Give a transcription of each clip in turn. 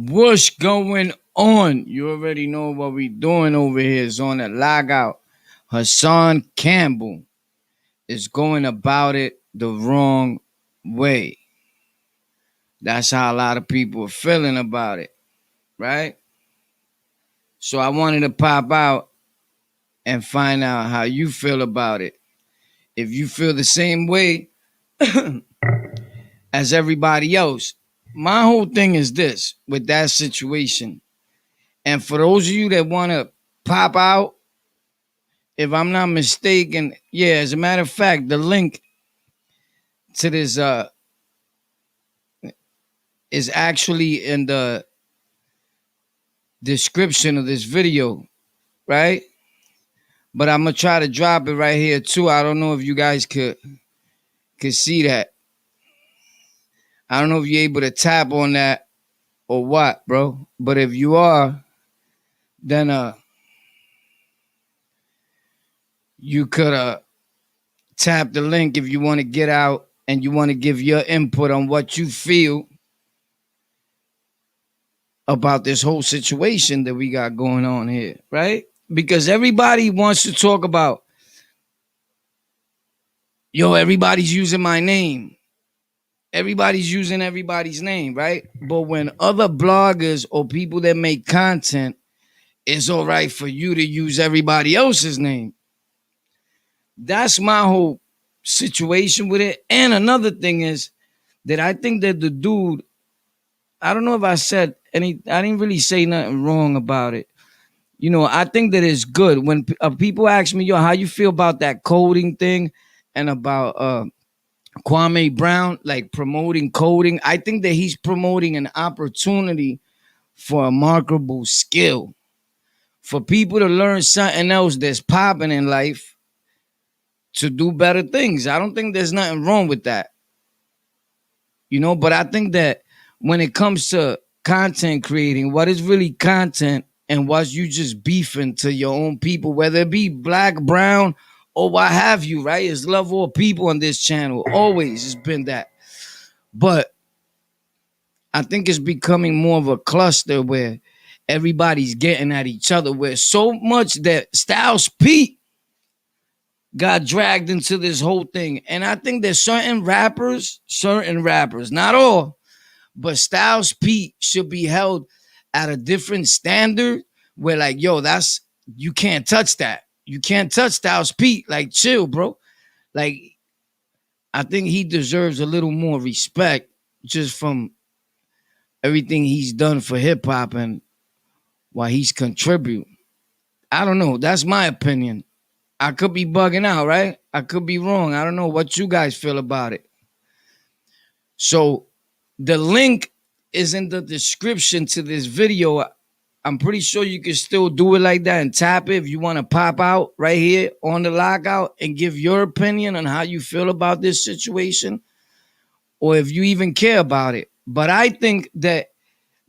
What's going on? You already know what we doing over here. Is on the lockout. Hassan Campbell is going about it the wrong way. That's how a lot of people are feeling about it, right? So I wanted to pop out and find out how you feel about it. If you feel the same way as everybody else. My whole thing is this with that situation. And for those of you that want to pop out, if I'm not mistaken, yeah, as a matter of fact, the link to this is actually in the description of this video, right? But I'm gonna try to drop it right here too. I don't know if you guys could see that. I don't know if you're able to tap on that or what, bro. But if you are, then you could tap the link if you want to get out and you want to give your input on what you feel about this whole situation that we got going on here, right? Because everybody wants to talk about, yo, everybody's using my name. Everybody's using everybody's name, right? But when other bloggers or people that make content, it's all right for you to use everybody else's name. That's my whole situation with it. And another thing is that I think that the dude, I don't know if I said any, I didn't really say nothing wrong about it. You know, I think that it's good when people ask me, yo, how you feel about that coding thing and about Kwame Brown, like promoting coding. I think that he's promoting an opportunity for a marketable skill for people to learn something else that's popping in life to do better things. I don't think there's nothing wrong with that. You know, but I think that when it comes to content creating, what is really content and what's you just beefing to your own people, whether it be black, brown, or what have you, right? It's love all people on this channel. Always it's been that. But I think it's becoming more of a cluster where everybody's getting at each other, where so much that Styles P got dragged into this whole thing. And I think there's certain rappers, not all, but Styles P should be held at a different standard where like, yo, that's, you can't touch that. You can't touch Styles P. Like, chill, bro. Like, I think he deserves a little more respect just from everything he's done for hip hop and why he's contributing. I don't know. That's my opinion. I could be bugging out, right? I could be wrong. I don't know what you guys feel about it. So the link is in the description to this video. I'm pretty sure you can still do it like that and tap it if you want to pop out right here on the lockout and give your opinion on how you feel about this situation or if you even care about it. But I think that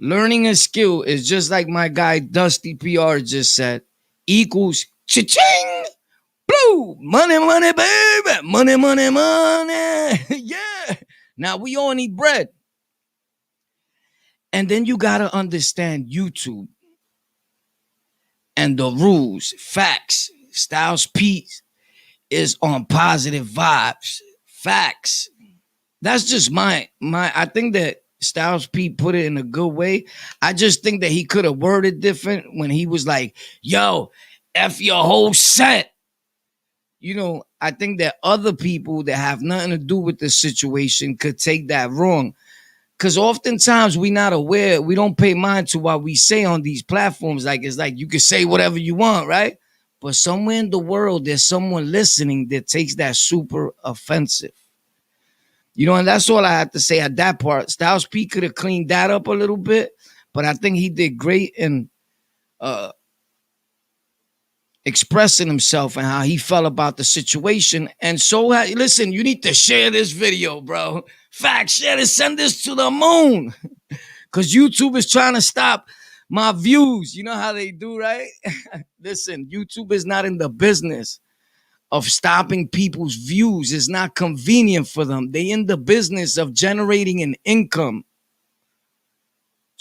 learning a skill is just like my guy Dusty PR just said, equals cha-ching, blue, money, money, baby, money, money, money. Yeah. Now we all need bread. And then you got to understand YouTube and the rules, facts. Styles P is on positive vibes, facts. That's just I think that Styles P put it in a good way. I just think that he could have worded different when he was like, yo, F your whole set. You know, I think that other people that have nothing to do with the situation could take that wrong. Because oftentimes we're not aware, we don't pay mind to what we say on these platforms. Like, it's like you can say whatever you want, right? But somewhere in the world, there's someone listening that takes that super offensive. You know, and that's all I have to say at that part. Styles P could have cleaned that up a little bit, but I think he did great in expressing himself and how he felt about the situation. And so, listen, you need to share this video, bro. Fact, share this, send this to the moon. Because YouTube is trying to stop my views. You know how they do, right? Listen, YouTube is not in the business of stopping people's views. It's not convenient for them. They in the business of generating an income.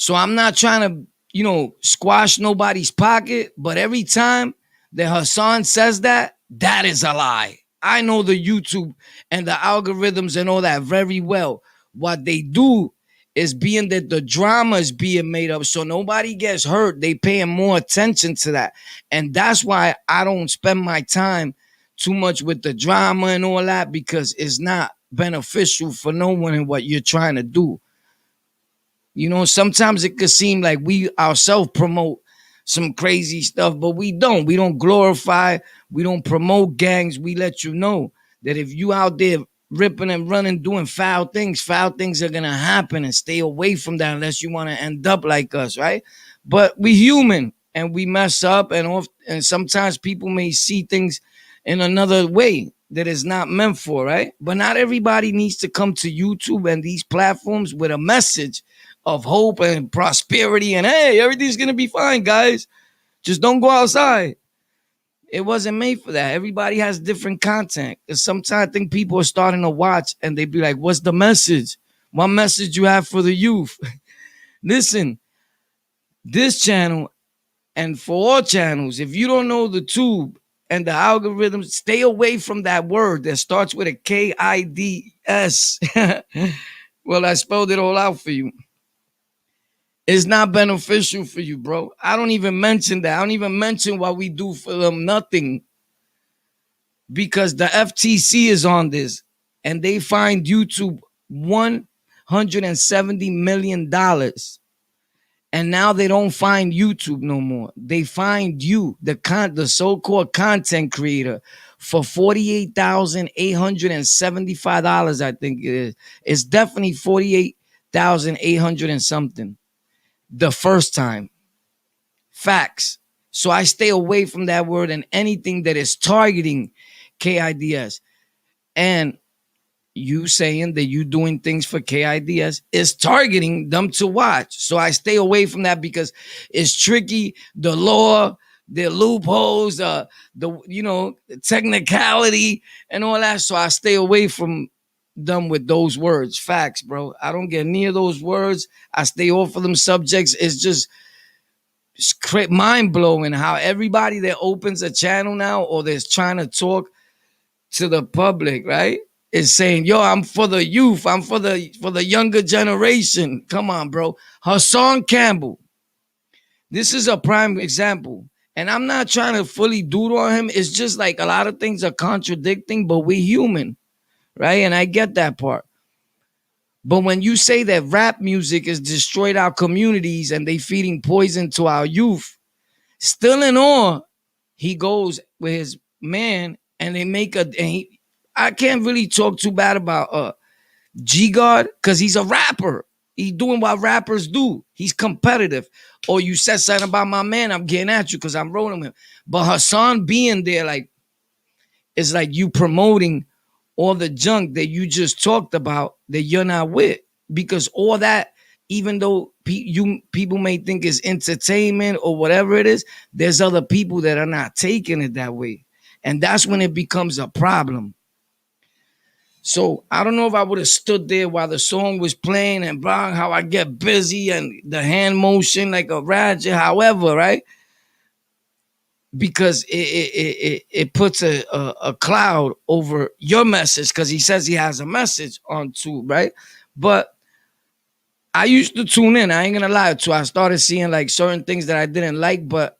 So I'm not trying to, squash nobody's pocket, but every time that Hassan says that, that is a lie. I know the YouTube and the algorithms and all that very well. What they do is being that the drama is being made up so nobody gets hurt. They paying more attention to that. And that's why I don't spend my time too much with the drama and all that, because it's not beneficial for no one in what you're trying to do. Sometimes it could seem like we ourselves promote some crazy stuff, but we don't. We don't glorify, we don't promote gangs. We let you know that if you out there ripping and running, doing foul things are gonna happen, and stay away from that unless you want to end up like us, right? But we human and we mess up, and sometimes people may see things in another way that is not meant for, right? But not everybody needs to come to YouTube and these platforms with a message of hope and prosperity and hey, everything's gonna be fine, guys. Just don't go outside. It wasn't made for that. Everybody has different content. And sometimes I think people are starting to watch and they be like, what's the message? What message you have for the youth? Listen, this channel and for all channels, if you don't know the tube and the algorithms, stay away from that word that starts with a KIDS. Well, I spelled it all out for you. It's not beneficial for you, bro. I don't even mention that. I don't even mention what we do for them. Nothing. Because the FTC is on this and they fined YouTube $170 million. And now they don't find YouTube no more. They find you, the so-called content creator, for $48,875, I think it is. It's definitely 48,800 and something. The first time. Facts. So I stay away from that word and anything that is targeting KIDS. And you saying that you doing things for KIDS is targeting them to watch. So I stay away from that because it's tricky. The law, the loopholes, the technicality and all that. So I stay away from them with those words. Facts, bro. I don't get near those words. I stay off of them subjects. It's just mind blowing how everybody that opens a channel now or that's trying to talk to the public, right, is saying, yo, I'm for the youth. I'm for the younger generation. Come on, bro. Hassan Campbell. This is a prime example. And I'm not trying to fully doodle on him. It's just like a lot of things are contradicting, but we're human, right? And I get that part. But when you say that rap music has destroyed our communities and they feeding poison to our youth, still in awe, he goes with his man and they make I can't really talk too bad about G God because he's a rapper. He's doing what rappers do. He's competitive. Or you said something about my man, I'm getting at you because I'm rolling with him. But Hassan being there, like, it's like you promoting all the junk that you just talked about that you're not with. Because all that, even though people may think it's entertainment or whatever it is, there's other people that are not taking it that way. And that's when it becomes a problem. So I don't know if I would have stood there while the song was playing and blah, how I get busy and the hand motion like a Raja, however, right? Because it puts a cloud over your message because he says he has a message on tube, right? But I used to tune in. I ain't gonna lie to you. I started seeing like certain things that I didn't like, but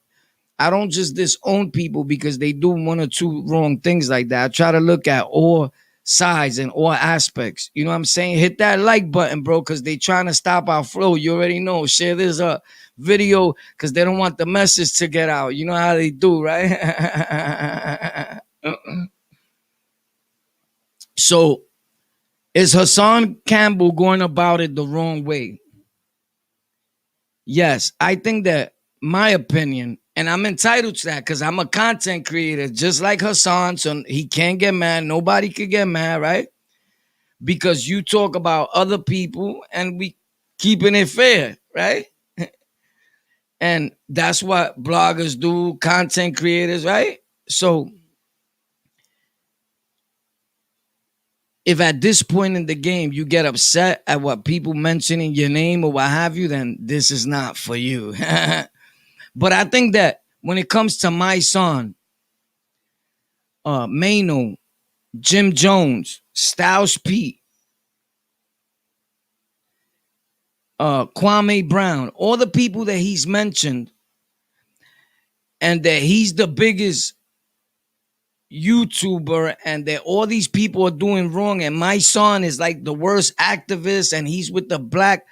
I don't just disown people because they do one or two wrong things like that. I try to look at all sides and all aspects. You know what I'm saying? Hit that like button, bro, because they trying to stop our flow. You already know. Share this video because they don't want the message to get out. You know how they do, right? So is Hassan Campbell going about it the wrong way? Yes, I think that my opinion, and I'm entitled to that because I'm a content creator just like Hassan, so he can't get mad. Nobody could get mad, right? Because you talk about other people and we keeping it fair, right? And that's what bloggers do, content creators, right? So if at this point in the game you get upset at what people mentioning your name or what have you, then this is not for you. But I think that when it comes to my son, Mano, Jim Jones, Styles P, Kwame Brown, all the people that he's mentioned, and that he's the biggest YouTuber, and that all these people are doing wrong, and my son is like the worst activist, and he's with the Black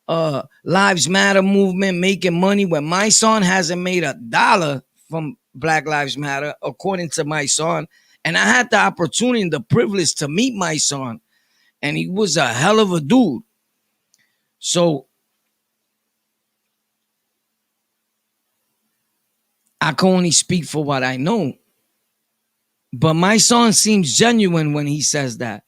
Lives Matter movement making money, when my son hasn't made $1 from Black Lives Matter, according to my son. And I had the opportunity and the privilege to meet my son, and he was a hell of a dude. So I can only speak for what I know. But my son seems genuine when he says that.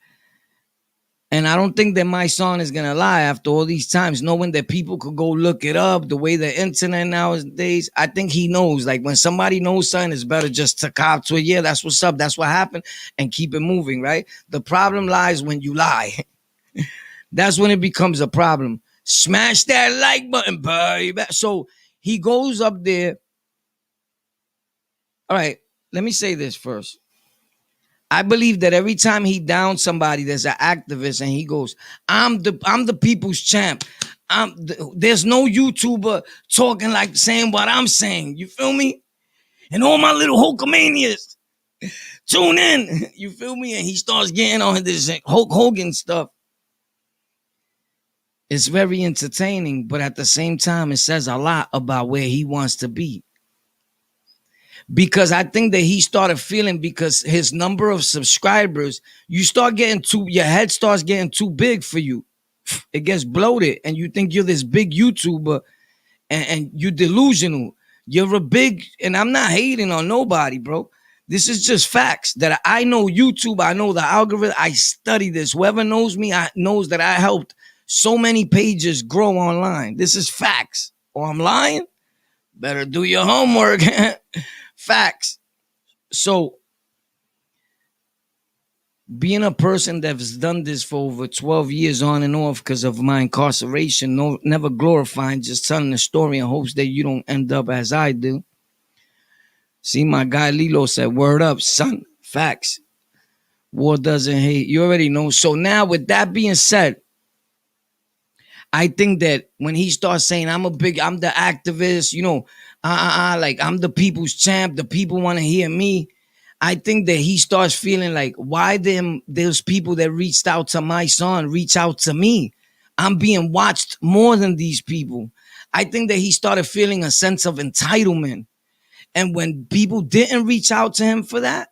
And I don't think that my son is going to lie after all these times, knowing that people could go look it up, the way the internet nowadays. I think he knows, like, when somebody knows something, it's better just to cop to it. Yeah, that's what's up. That's what happened, and keep it moving, right? The problem lies when you lie. That's when it becomes a problem. Smash that like button, baby. So he goes up there. All right, let me say this first. I believe that every time he downs somebody, there's an activist, and he goes, I'm the people's champ. There's no YouTuber talking like saying what I'm saying. You feel me? And all my little Hulkamanias, tune in. You feel me? And he starts getting on this Hulk Hogan stuff. It's very entertaining, but at the same time, it says a lot about where he wants to be. Because I think that he started feeling, because his number of subscribers, you start getting your head starts getting too big for you. It gets bloated, and you think you're this big YouTuber, and you're delusional. You're a big, and I'm not hating on nobody, bro. This is just facts that I know YouTube. I know the algorithm. I study this. Whoever knows me, knows that I helped so many pages grow online. This is facts. Or I'm lying? Better do your homework. Facts. So being a person that's done this for over 12 years on and off because of my incarceration, never glorifying, just telling the story in hopes that you don't end up as I do. See, my guy Lilo said, word up, son. Facts. War doesn't hate. You already know. So now, with that being said, I think that when he starts saying, I'm the activist, like I'm the people's champ, the people want to hear me, I think that he starts feeling like, why those people that reached out to my son reach out to me? I'm being watched more than these people. I think that he started feeling a sense of entitlement. And when people didn't reach out to him for that,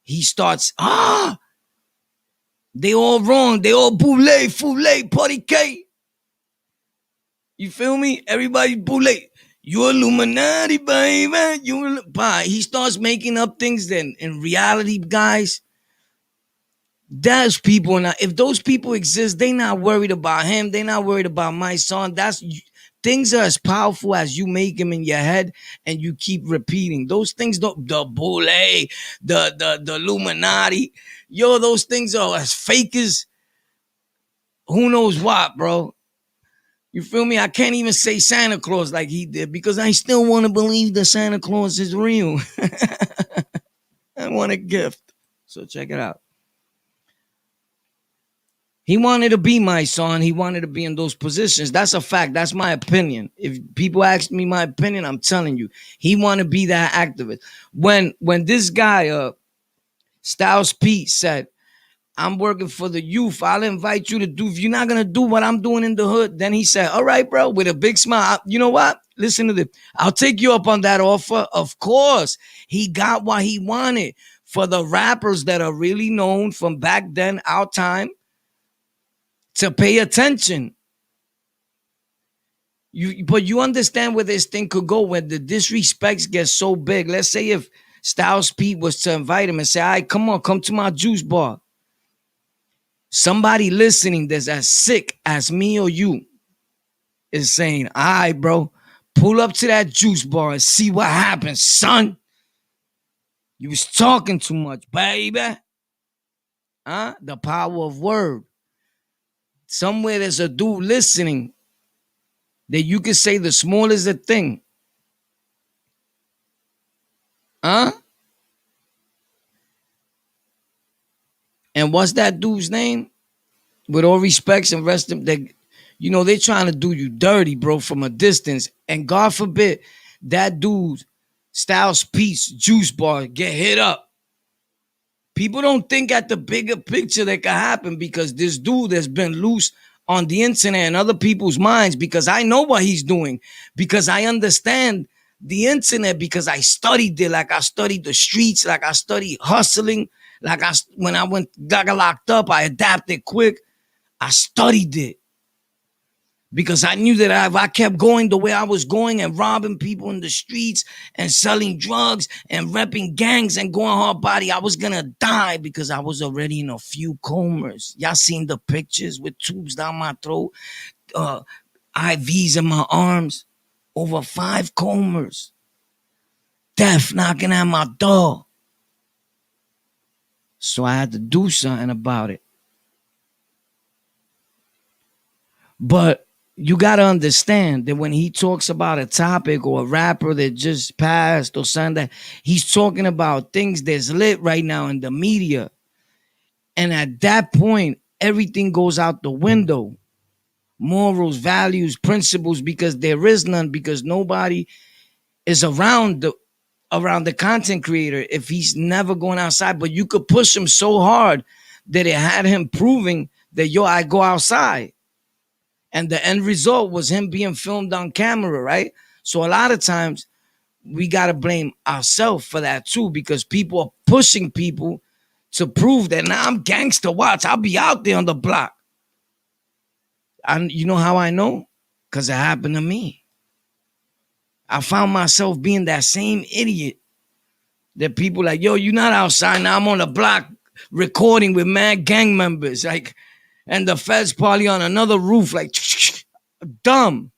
he starts, they all wrong. They all foule, party K. You feel me? Everybody boule. You Illuminati, baby. He starts making up things that in reality, guys, there's people. Now, if those people exist, they not worried about him. They not worried about my son. Things are as powerful as you make them in your head, and you keep repeating. Those things don't, the boule, the Illuminati. Yo, those things are as fake as who knows what, bro. You feel me? I can't even say Santa Claus like he did, because I still want to believe that Santa Claus is real. I want a gift. So check it out. He wanted to be my son. He wanted to be in those positions. That's a fact. That's my opinion. If people ask me my opinion, I'm telling you. He wanted to be that activist. When this guy, Styles P, said, I'm working for the youth, I'll invite you to do, if you're not going to do what I'm doing in the hood, then he said, all right, bro, with a big smile. You know what? Listen to this. I'll take you up on that offer. Of course, he got what he wanted. For the rappers that are really known from back then, our time, to pay attention. But you understand where this thing could go, when the disrespects get so big. Let's say if Styles P was to invite him and say, all right, come to my juice bar. Somebody listening that's as sick as me or you is saying, all right, bro, pull up to that juice bar and see what happens, son. You was talking too much, baby. Huh? The power of word. Somewhere there's a dude listening that you can say the smallest of thing. Huh? And what's that dude's name? With all respects and rest of that, they're trying to do you dirty, bro, from a distance. And God forbid that dude, Styles Peace, Juice Bar, get hit up. People don't think at the bigger picture that could happen because this dude has been loose on the internet and other people's minds because I know what he's doing, because I understand the internet, because I studied it, like I studied the streets, like I studied hustling, when I got locked up, I adapted quick. I studied it because I knew that if I kept going the way I was going and robbing people in the streets and selling drugs and repping gangs and going hard body, I was gonna die because I was already in a few comas. Y'all seen the pictures with tubes down my throat, IVs in my arms, over 5 comas, death knocking at my door. So I had to do something about it. But you got to understand that when he talks about a topic or a rapper that just passed or something, he's talking about things that's lit right now in the media. And at that point, everything goes out the window. Morals, values, principles, because there is none, because nobody is around the content creator if he's never going outside. But you could push him so hard that it had him proving that, I go outside. And the end result was him being filmed on camera, right? So a lot of times we got to blame ourselves for that too, because people are pushing people to prove that now I'm gangster. Watch, I'll be out there on the block. And you know how I know? Because it happened to me. I found myself being that same idiot that people like, yo, you're not outside. Now I'm on the block recording with mad gang members. Like, and the feds probably on another roof, like, dumb.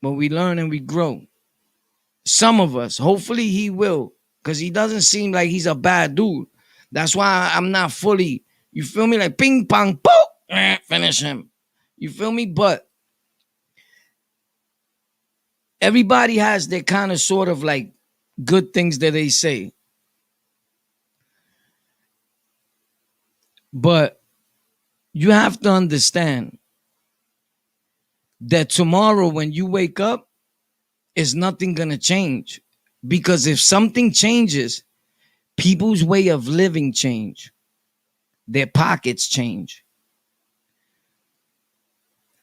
But we learn and we grow. Some of us, hopefully he will, because he doesn't seem like he's a bad dude. That's why I'm not fully, you feel me? Like ping pong, boop, finish him. You feel me? But everybody has their kind of sort of like good things that they say. But you have to understand that tomorrow when you wake up, is nothing gonna change. Because if something changes, people's way of living change. Their pockets change.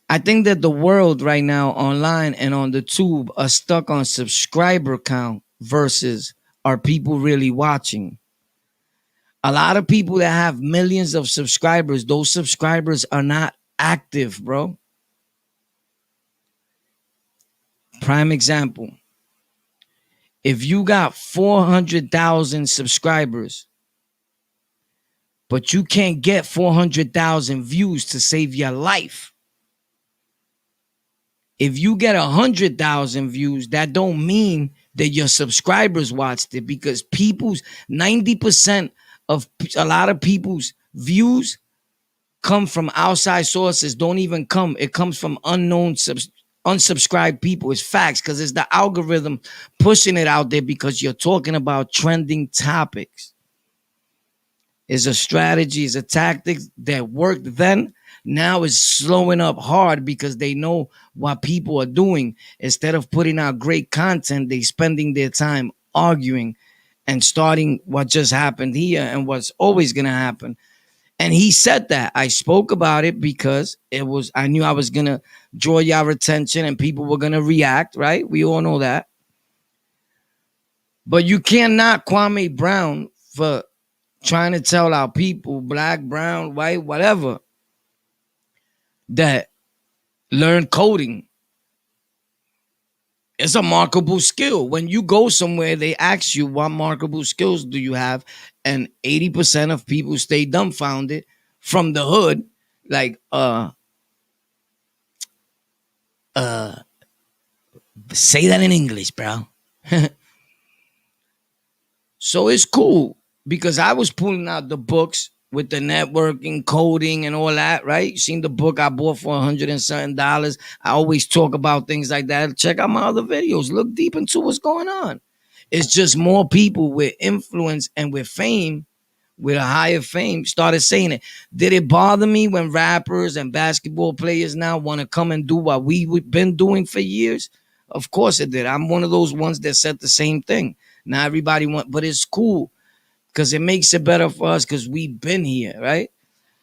I think that the world right now online and on the tube are stuck on subscriber count versus are people really watching. A lot of people that have millions of subscribers, those subscribers are not active, bro. Prime example. If you got 400,000 subscribers, but you can't get 400,000 views to save your life. If you get 100,000 views, that don't mean that your subscribers watched it, because people's 90% of a lot of people's views come from outside sources. Don't even come. It comes from unsubscribed people. It's facts, because it's the algorithm pushing it out there because you're talking about trending topics. It's a strategy, it's a tactic that worked then. Now is slowing up hard because they know what people are doing. Instead of putting out great content, they spending their time arguing and starting what just happened here and what's always going to happen. And he said that. I spoke about it because I knew I was going to draw your attention and people were going to react, right? We all know that. But you cannot Kwame Brown for trying to tell our people, black, brown, white, whatever, that learn coding. It's a marketable skill. When you go somewhere, they ask you, what marketable skills do you have? And 80% of people stay dumbfounded from the hood. Like, say that in English, bro. So it's cool because I was pulling out the books with the networking, coding, and all that, right? You seen the book I bought for $100 and something. I always talk about things like that. Check out my other videos. Look deep into what's going on. It's just more people with influence and with fame, with a higher fame, started saying it. Did it bother me when rappers and basketball players now want to come and do what we've been doing for years? Of course it did. I'm one of those ones that said the same thing. Not everybody want, but it's cool because it makes it better for us because we've been here, right?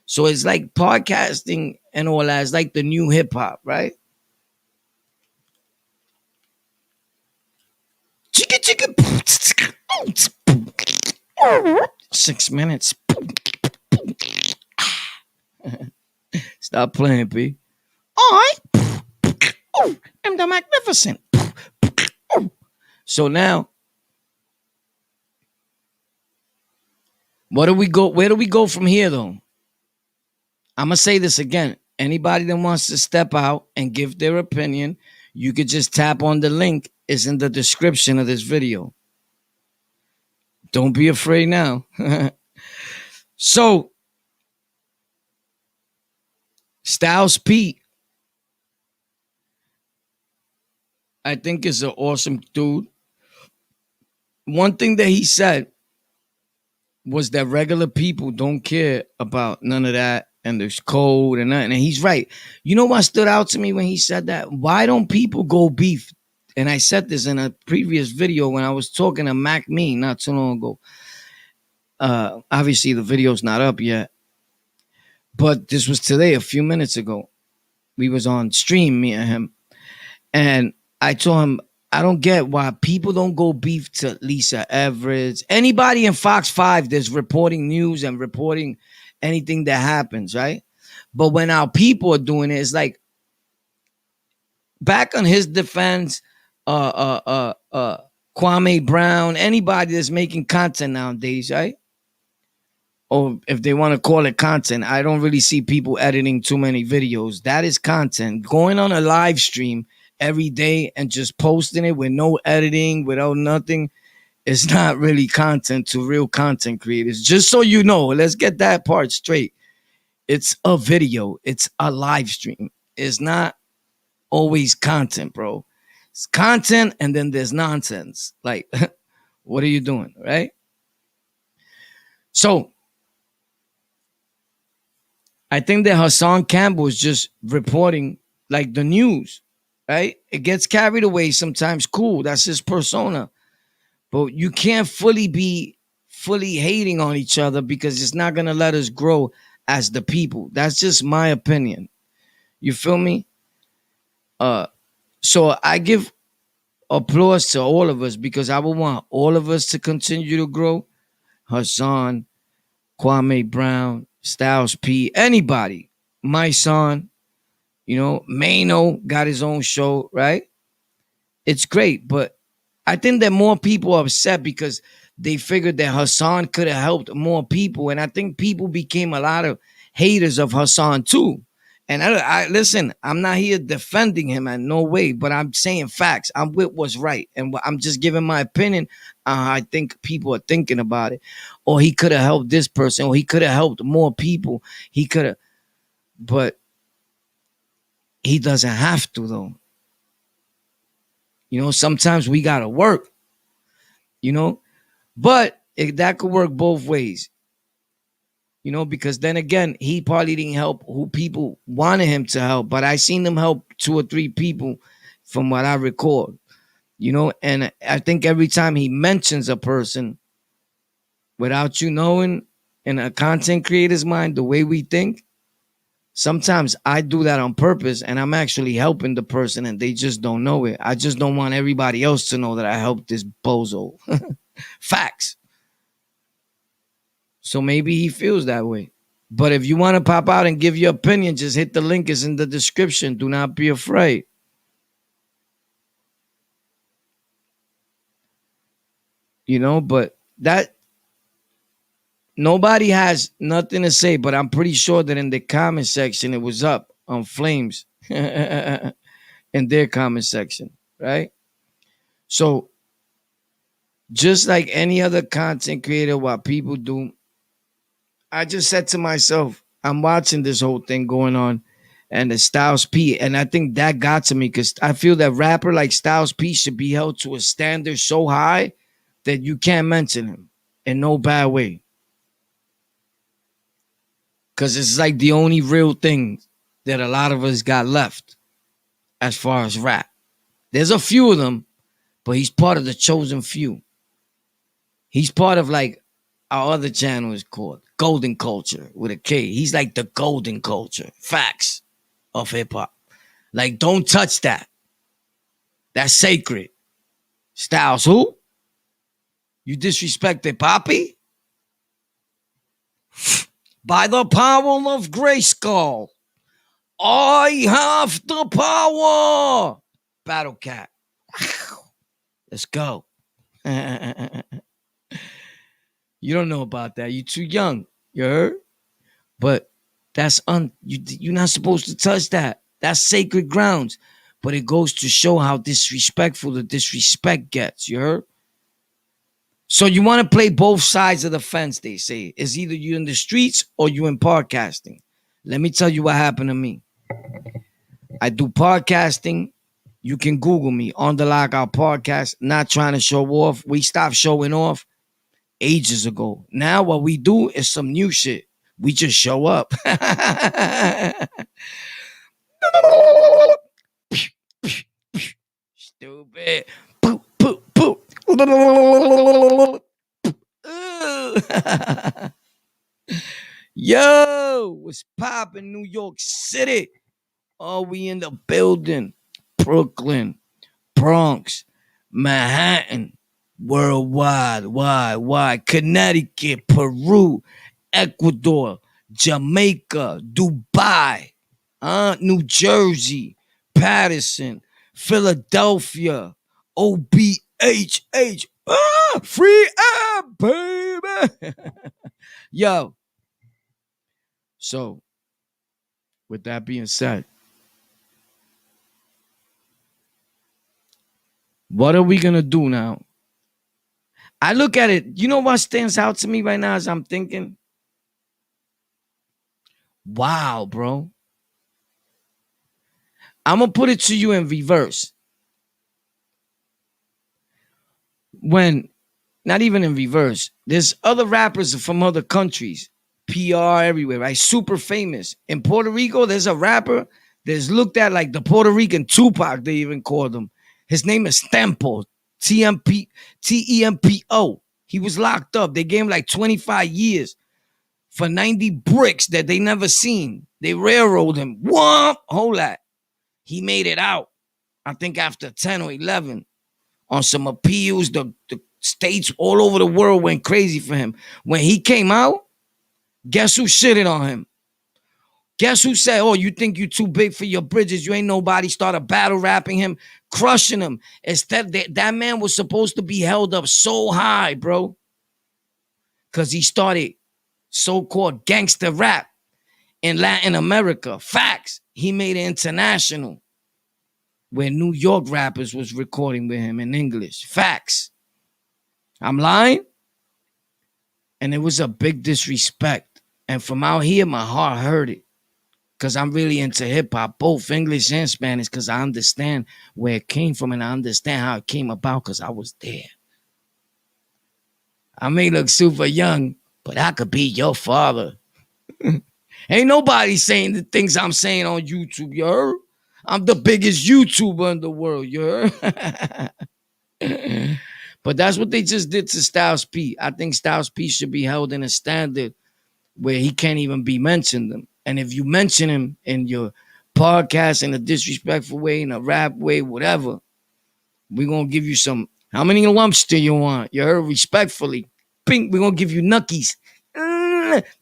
So it's like podcasting and all that. It's like the new hip hop, right? Chicka chicka. 6 minutes. Stop playing, P. I am the magnificent. So now, what do we go? Where do we go from here, though? I'm gonna say this again. Anybody that wants to step out and give their opinion, you could just tap on the link. It's in the description of this video. Don't be afraid now. So, Styles P, I think is an awesome dude. One thing that he said was that regular people don't care about none of that and there's code and nothing. And he's right. You know what stood out to me when he said that? Why don't people go beef? And I said this in a previous video when I was talking to Mac Me not too long ago. Obviously, the video's not up yet. But this was today, a few minutes ago. We was on stream, me and him. And I told him, I don't get why people don't go beef to Lisa Everett. Anybody in Fox 5 that's reporting news and reporting anything that happens, right? But when our people are doing it, it's like back on his defense, Kwame Brown, anybody that's making content nowadays, right? Or if they want to call it content, I don't really see people editing too many videos. That is content. Going on a live stream every day and just posting it with no editing, without nothing, it's not really content to real content creators. Just so you know, let's get that part straight. It's a video. It's a live stream. It's not always content, bro. It's content and then there's nonsense. Like, what are you doing, right? So, I think that Hassan Campbell is just reporting like the news, right? It gets carried away sometimes. Cool, that's his persona. But you can't be fully hating on each other because it's not going to let us grow as the people. That's just my opinion. You feel me? So I give applause to all of us because I would want all of us to continue to grow. Hassan, Kwame Brown, Styles P, anybody. My son, Mano got his own show, right? It's great, but I think that more people are upset because they figured that Hassan could have helped more people. And I think people became a lot of haters of Hassan too. And I listen, I'm not here defending him in no way, but I'm saying facts. I'm with what's right. And I'm just giving my opinion. I think people are thinking about it. Or he could have helped this person, or he could have helped more people. He could have, but he doesn't have to, though. Sometimes we got to work, but that could work both ways. Because then again, he probably didn't help who people wanted him to help, but I seen him help 2 or 3 people from what I record, and I think every time he mentions a person without you knowing in a content creator's mind, the way we think, sometimes I do that on purpose and I'm actually helping the person and they just don't know it. I just don't want everybody else to know that I helped this bozo. Facts. So maybe he feels that way. But if you want to pop out and give your opinion, just hit the link. It's in the description. Do not be afraid. But that nobody has nothing to say, but I'm pretty sure that in the comment section, it was up on flames in their comment section, right? So just like any other content creator, what people do, I just said to myself, I'm watching this whole thing going on and the Styles P. And I think that got to me because I feel that rapper like Styles P should be held to a standard so high that you can't mention him in no bad way. Because it's like the only real thing that a lot of us got left as far as rap. There's a few of them, but he's part of the chosen few. He's part of like our other channel is called Golden Culture with a K. He's like the golden culture, facts of hip hop. Like, don't touch that. That's sacred. Styles, who? You disrespected Poppy? By the power of Grayskull, I have the power. Battle Cat. Let's go. You don't know about that. You're too young. You heard? But that's you're not supposed to touch that. That's sacred grounds. But it goes to show how disrespectful the disrespect gets. You heard? So you want to play both sides of the fence, they say. It's either you in the streets or you in podcasting. Let me tell you what happened to me. I do podcasting. You can Google me on the Lockout Podcast. Not trying to show off. We stopped showing off ages ago. Now what we do is some new shit. We just show up. Stupid. Poop, poop, poop. Yo, what's poppin', New York City? Oh, we in the building. Brooklyn, Bronx, Manhattan, worldwide, wide, Connecticut, Peru, Ecuador, Jamaica, Dubai, New Jersey, Patterson, Philadelphia, OBHH, free air, baby. Yo, so with that being said, what are we going to do now? I look at it. You know what stands out to me right now as I'm thinking? Wow, bro. I'm going to put it to you in reverse. When, not even in reverse, there's other rappers from other countries, PR everywhere, right? Super famous. In Puerto Rico, there's a rapper that's looked at like the Puerto Rican Tupac, they even called him. His name is Tempo, Tempo. He was locked up. They gave him like 25 years for 90 bricks that they never seen. They railroaded him. Whoop, hold that. He made it out, I think after 10 or 11 on some appeals. The states all over the world went crazy for him. When he came out, guess who shitted on him? Guess who said, oh, you think you too big for your bridges? You ain't nobody. Started battle rapping him, crushing him. Instead, that man was supposed to be held up so high, bro. Because he started so-called gangster rap in Latin America. Facts. He made it international where New York rappers was recording with him in English. Facts. I'm lying? And it was a big disrespect. And from out here, my heart hurt it. Because I'm really into hip-hop, both English and Spanish, because I understand where it came from and I understand how it came about because I was there. I may look super young, but I could be your father. Ain't nobody saying the things I'm saying on YouTube, you heard? I'm the biggest YouTuber in the world, you heard? But that's what they just did to Styles P. I think Styles P should be held in a standard where he can't even be mentioned. And if you mention him in your podcast in a disrespectful way, in a rap way, whatever, we're going to give you some. How many lumps do you want? You heard? Respectfully. Pink, we're going to give you nuckies.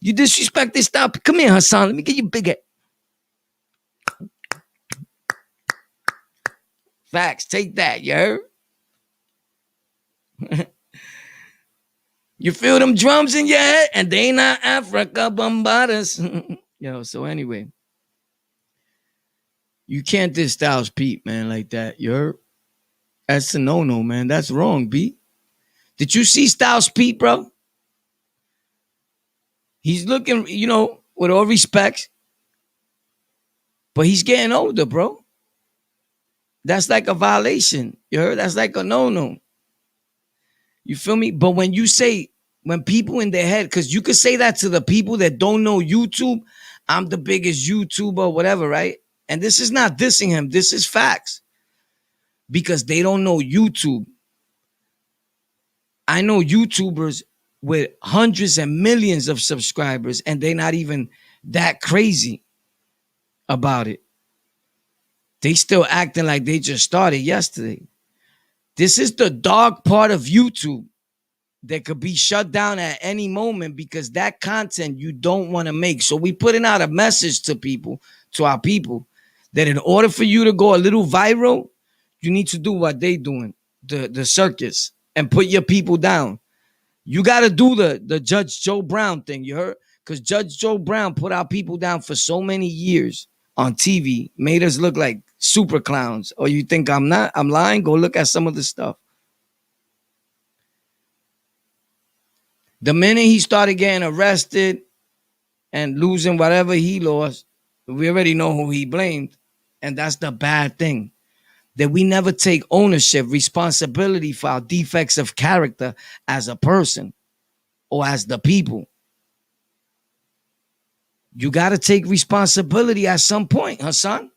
You disrespect this style. Come here, Hassan. Let me get you bigger. Facts. Take that, you heard? You feel them drums in your head? And they not Africa Bombadas. Yo, so anyway. You can't diss Styles Pete, man, like that. You heard? That's a no-no, man. That's wrong, B. Did you see Styles Pete, bro? He's looking, with all respect, but he's getting older, bro. That's like a violation. You heard? That's like a no-no. You feel me? But when people in their head, because you could say that to the people that don't know YouTube, I'm the biggest YouTuber, whatever, right? And this is not dissing him. This is facts. Because they don't know YouTube. I know YouTubers with hundreds and millions of subscribers, and they're not even that crazy about it. They still acting like they just started yesterday. This is the dark part of YouTube that could be shut down at any moment because that content you don't want to make. So we putting out a message to people, to our people, that in order for you to go a little viral, you need to do what they doing, the circus, and put your people down. You got to do the Judge Joe Brown thing, you heard? Because Judge Joe Brown put our people down for so many years on TV, made us look like super clowns. Or you think I'm not? I'm lying? Go look at some of the stuff. The minute he started getting arrested and losing whatever he lost, we already know who he blamed. And that's the bad thing. That we never take ownership, responsibility for our defects of character as a person or as the people. You got to take responsibility at some point, Hassan.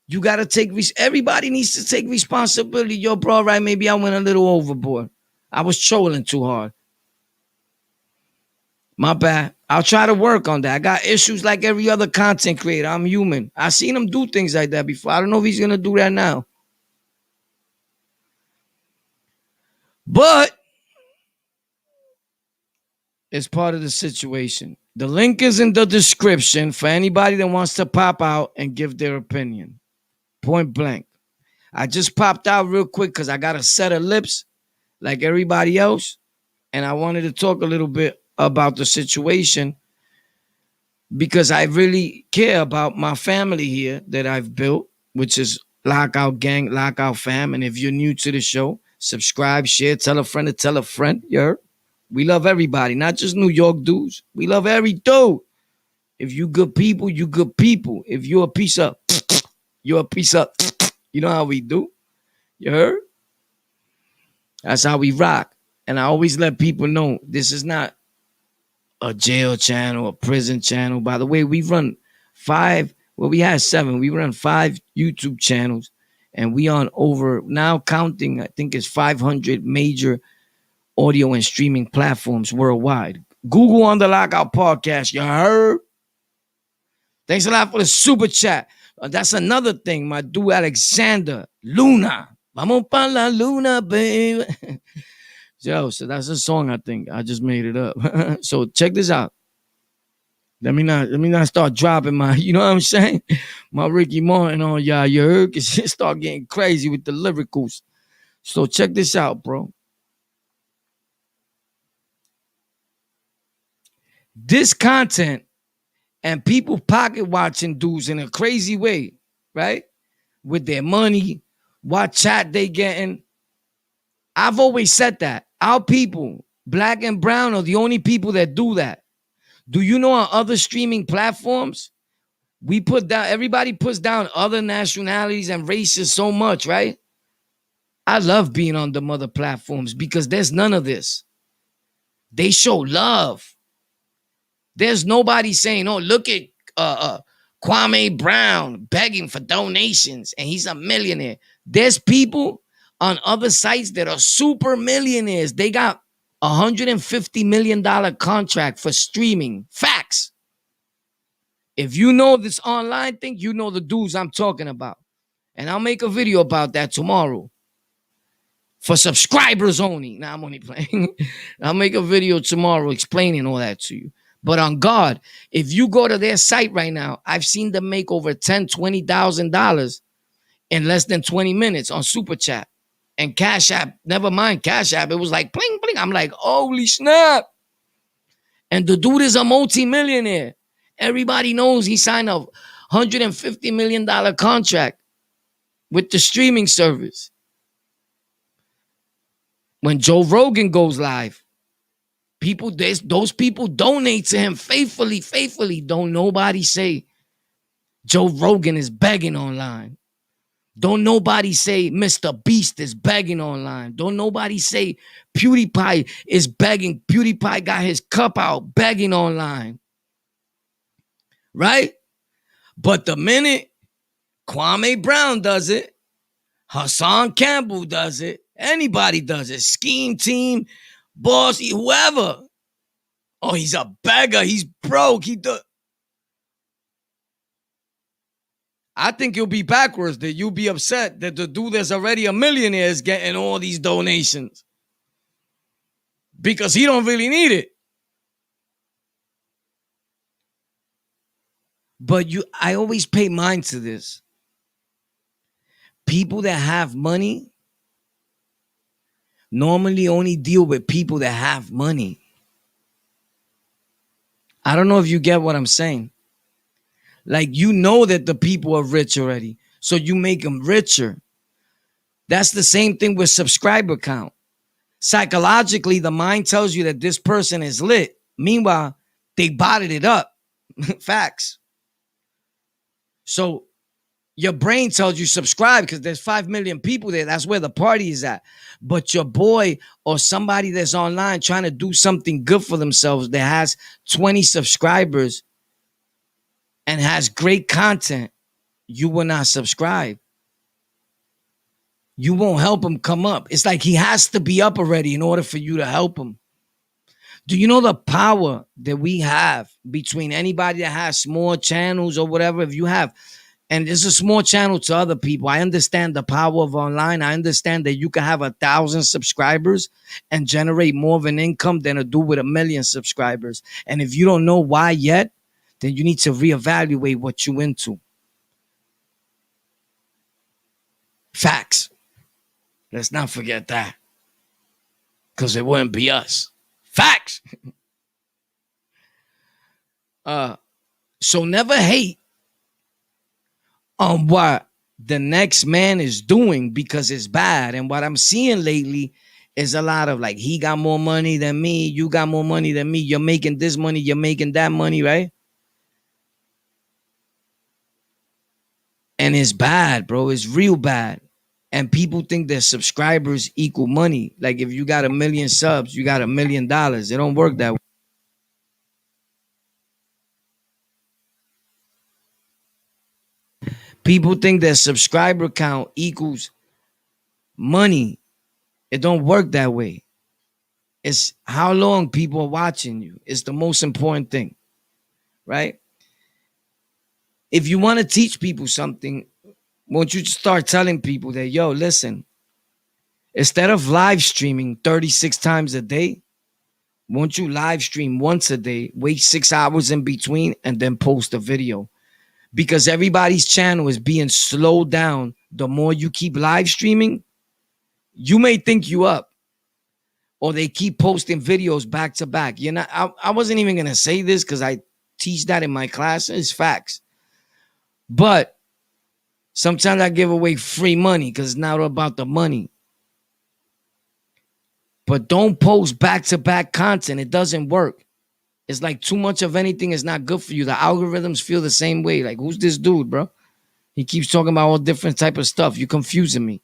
You got to everybody needs to take responsibility. Yo, bro, right, maybe I went a little overboard. I was trolling too hard. My bad. I'll try to work on that. I got issues like every other content creator. I'm human. I seen him do things like that before. I don't know if he's going to do that now. But it's part of the situation. The link is in the description for anybody that wants to pop out and give their opinion. Point blank. I just popped out real quick because I got a set of lips like everybody else. And I wanted to talk a little bit about the situation because I really care about my family here that I've built, which is Lockout Gang, Lockout Fam. And if you're new to the show, subscribe, share, tell a friend to tell a friend. You heard? We love everybody, not just New York dudes. We love every dude. If you good people, you good people. If you're a piece of, you're a piece of, you know how we do. You heard? That's how we rock. And I always let people know this is not a jail channel, a prison channel. By the way, we run 5, well, we had 7. We run 5 YouTube channels. And we on over, now counting, I think it's 500 major audio and streaming platforms worldwide. Google on the Lockout Podcast. You heard? Thanks a lot for the super chat. That's another thing. My dude Alexander Luna. Vamos pa la luna, baby. Yo, so that's a song. I think I just made it up. So check this out. Let me not start dropping my, you know what I'm saying? My Ricky Martin on y'all. You heard? Cause it start getting crazy with the lyricals. So check this out, bro. This content and people pocket watching dudes in a crazy way, right? With their money, what chat they getting. I've always said that. Our people, black and brown, are the only people that do that. Do you know on other streaming platforms, everybody puts down other nationalities and races so much, right? I love being on the mother platforms because there's none of this. They show love. There's nobody saying, oh, look at Kwame Brown begging for donations and he's a millionaire. There's people on other sites that are super millionaires. They got $150 million contract for streaming. Facts. If you know this online thing, you know the dudes I'm talking about. And I'll make a video about that tomorrow. For subscribers only. Now I'm only playing. I'll make a video tomorrow explaining all that to you. But on God, if you go to their site right now, I've seen them make over $10,000, $20,000 in less than 20 minutes on Super Chat. And Cash App, never mind Cash App, it was like bling, bling. I'm like, holy snap. And the dude is a multi-millionaire. Everybody knows he signed a $150 million contract with the streaming service. When Joe Rogan goes live, those people donate to him faithfully. Don't nobody say Joe Rogan is begging online. Don't nobody say Mr. Beast is begging online. Don't nobody say PewDiePie is begging. PewDiePie got his cup out begging online. Right? But the minute Kwame Brown does it, Hassan Campbell does it, anybody does it, Scheme Team, Boss, whoever. Oh, he's a beggar. He's broke. I think you'll be backwards, that you'll be upset that the dude that's already a millionaire is getting all these donations because he don't really need it. But I always pay mind to this. People that have money normally only deal with people that have money. I don't know if you get what I'm saying. Like, you know that the people are rich already, so you make them richer. That's the same thing with subscriber count. Psychologically, the mind tells you that this person is lit. Meanwhile, they botted it up. Facts. So your brain tells you subscribe because there's 5 million people there. That's where the party is at. But your boy or somebody that's online trying to do something good for themselves that has 20 subscribers and has great content, you will not subscribe. You won't help him come up. It's like he has to be up already in order for you to help him. Do you know the power that we have between anybody that has small channels or whatever? If you have, and it's a small channel to other people, I understand the power of online. I understand that you can have 1,000 subscribers and generate more of an income than a dude with 1 million subscribers. And if you don't know why yet, then you need to reevaluate what you're into. Facts. Let's not forget that. Because it wouldn't be us. Facts. So never hate on what the next man is doing because it's bad. And what I'm seeing lately is a lot of like, he got more money than me. You got more money than me. You're making this money. You're making that money, right? And it's bad, bro. It's real bad. And people think that subscribers equal money. Like if you got 1 million subs, you got $1 million. It don't work that way. People think that subscriber count equals money. It don't work that way. It's how long people are watching you. It's the most important thing, right? If you want to teach people something, won't you start telling people that, yo, listen, instead of live streaming 36 times a day, won't you live stream once a day, wait 6 hours in between, and then post a video? Because everybody's channel is being slowed down. The more you keep live streaming, you may think you up. Or they keep posting videos back to back. You're not, I wasn't even going to say this because I teach that in my class. It's facts. But sometimes I give away free money because it's not about the money. But don't post back-to-back content. It doesn't work. It's like too much of anything is not good for you. The algorithms feel the same way. Like, who's this dude, bro? He keeps talking about all different type of stuff. You're confusing me.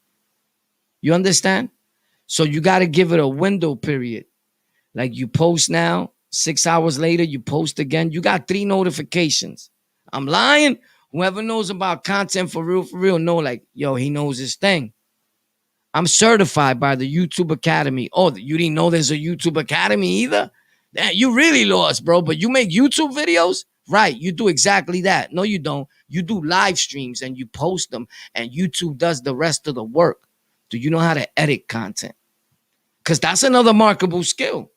You understand? So you got to give it a window period. Like you post now, 6 hours later, you post again. You got 3 notifications. I'm lying. Whoever knows about content for real, know like, yo, he knows his thing. I'm certified by the YouTube Academy. Oh, you didn't know there's a YouTube Academy either? You really lost, bro. But you make YouTube videos? Right. You do exactly that. No, you don't. You do live streams and you post them and YouTube does the rest of the work. Do you know how to edit content? Because that's another marketable skill.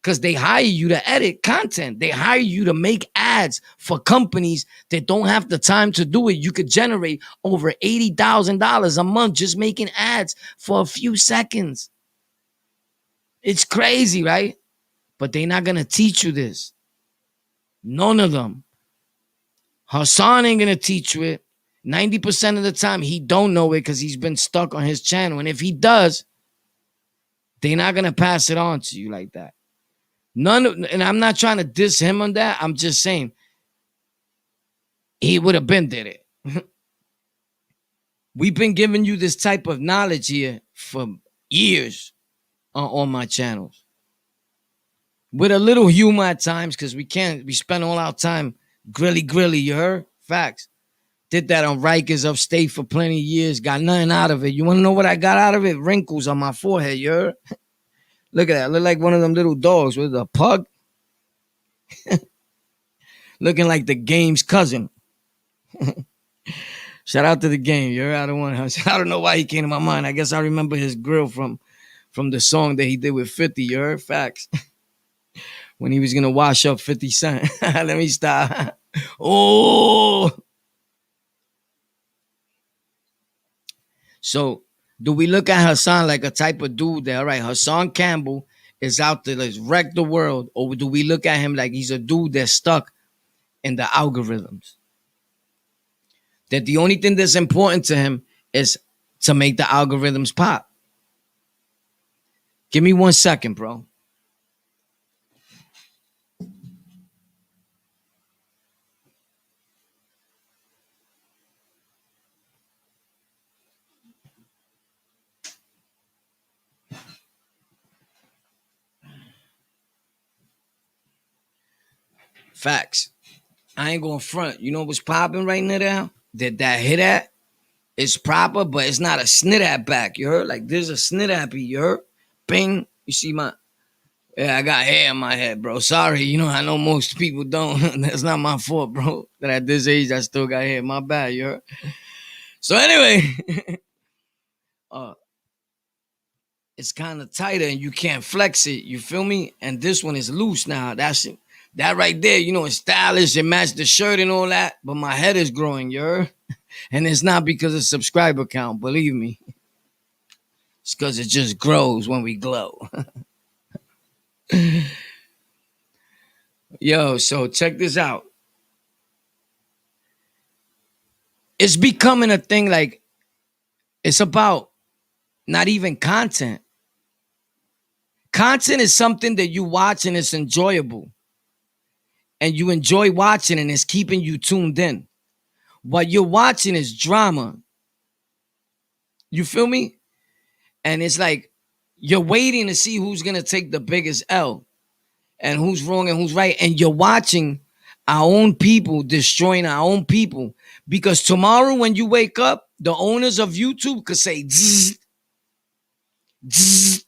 Because they hire you to edit content. They hire you to make ads for companies that don't have the time to do it. You could generate over $80,000 a month just making ads for a few seconds. It's crazy, right? But they're not going to teach you this. None of them. Hassan ain't going to teach you it. 90% of the time, he don't know it because he's been stuck on his channel. And if he does, They're not gonna pass it on to you like that. And I'm not trying to diss him on that. I'm just saying he would have been did it. We've been giving you this type of knowledge here for years on my channels. With a little humor at times, because we spend all our time grilly, you heard? Facts. Did that on Rikers Upstate for plenty of years. Got nothing out of it. You want to know what I got out of it? Wrinkles on my forehead, you heard? Look at that. I look like one of them little dogs with a pug. Looking like the game's cousin. Shout out to the game, you heard? I don't know why he came to my mind. I guess I remember his grill from the song that he did with 50, you heard? Facts. When he was going to wash up 50 Cent. Let me stop. Oh! So, do we look at Hassan like a type of dude that, all right, Hassan Campbell is out there, let's wreck the world? Or do we look at him like he's a dude that's stuck in the algorithms? That the only thing that's important to him is to make the algorithms pop. Give me 1 second, bro. Facts. I ain't going front. You know what's popping right now? That hit at is proper, but it's not a snit at back. You heard? Like there's a snit at me. You heard? Bing. You see my... Yeah, I got hair in my head, bro. Sorry. You know, I know most people don't. That's not my fault, bro. That at this age, I still got hair. My bad, you heard? So anyway... it's kind of tighter and you can't flex it. You feel me? And this one is loose now. That's it. That right there, you know, it's stylish. It matched the shirt and all that. But my head is growing, you heard? And it's not because of subscriber count, believe me. It's because it just grows when we glow. Yo, so check this out. It's becoming a thing like it's about not even content. Content is something that you watch and it's enjoyable. And you enjoy watching and it's keeping you tuned in. What you're watching is drama. You feel me? And it's like you're waiting to see who's going to take the biggest L and who's wrong and who's right. And you're watching our own people destroying our own people. Because tomorrow when you wake up, the owners of YouTube could say, zzz, zzz,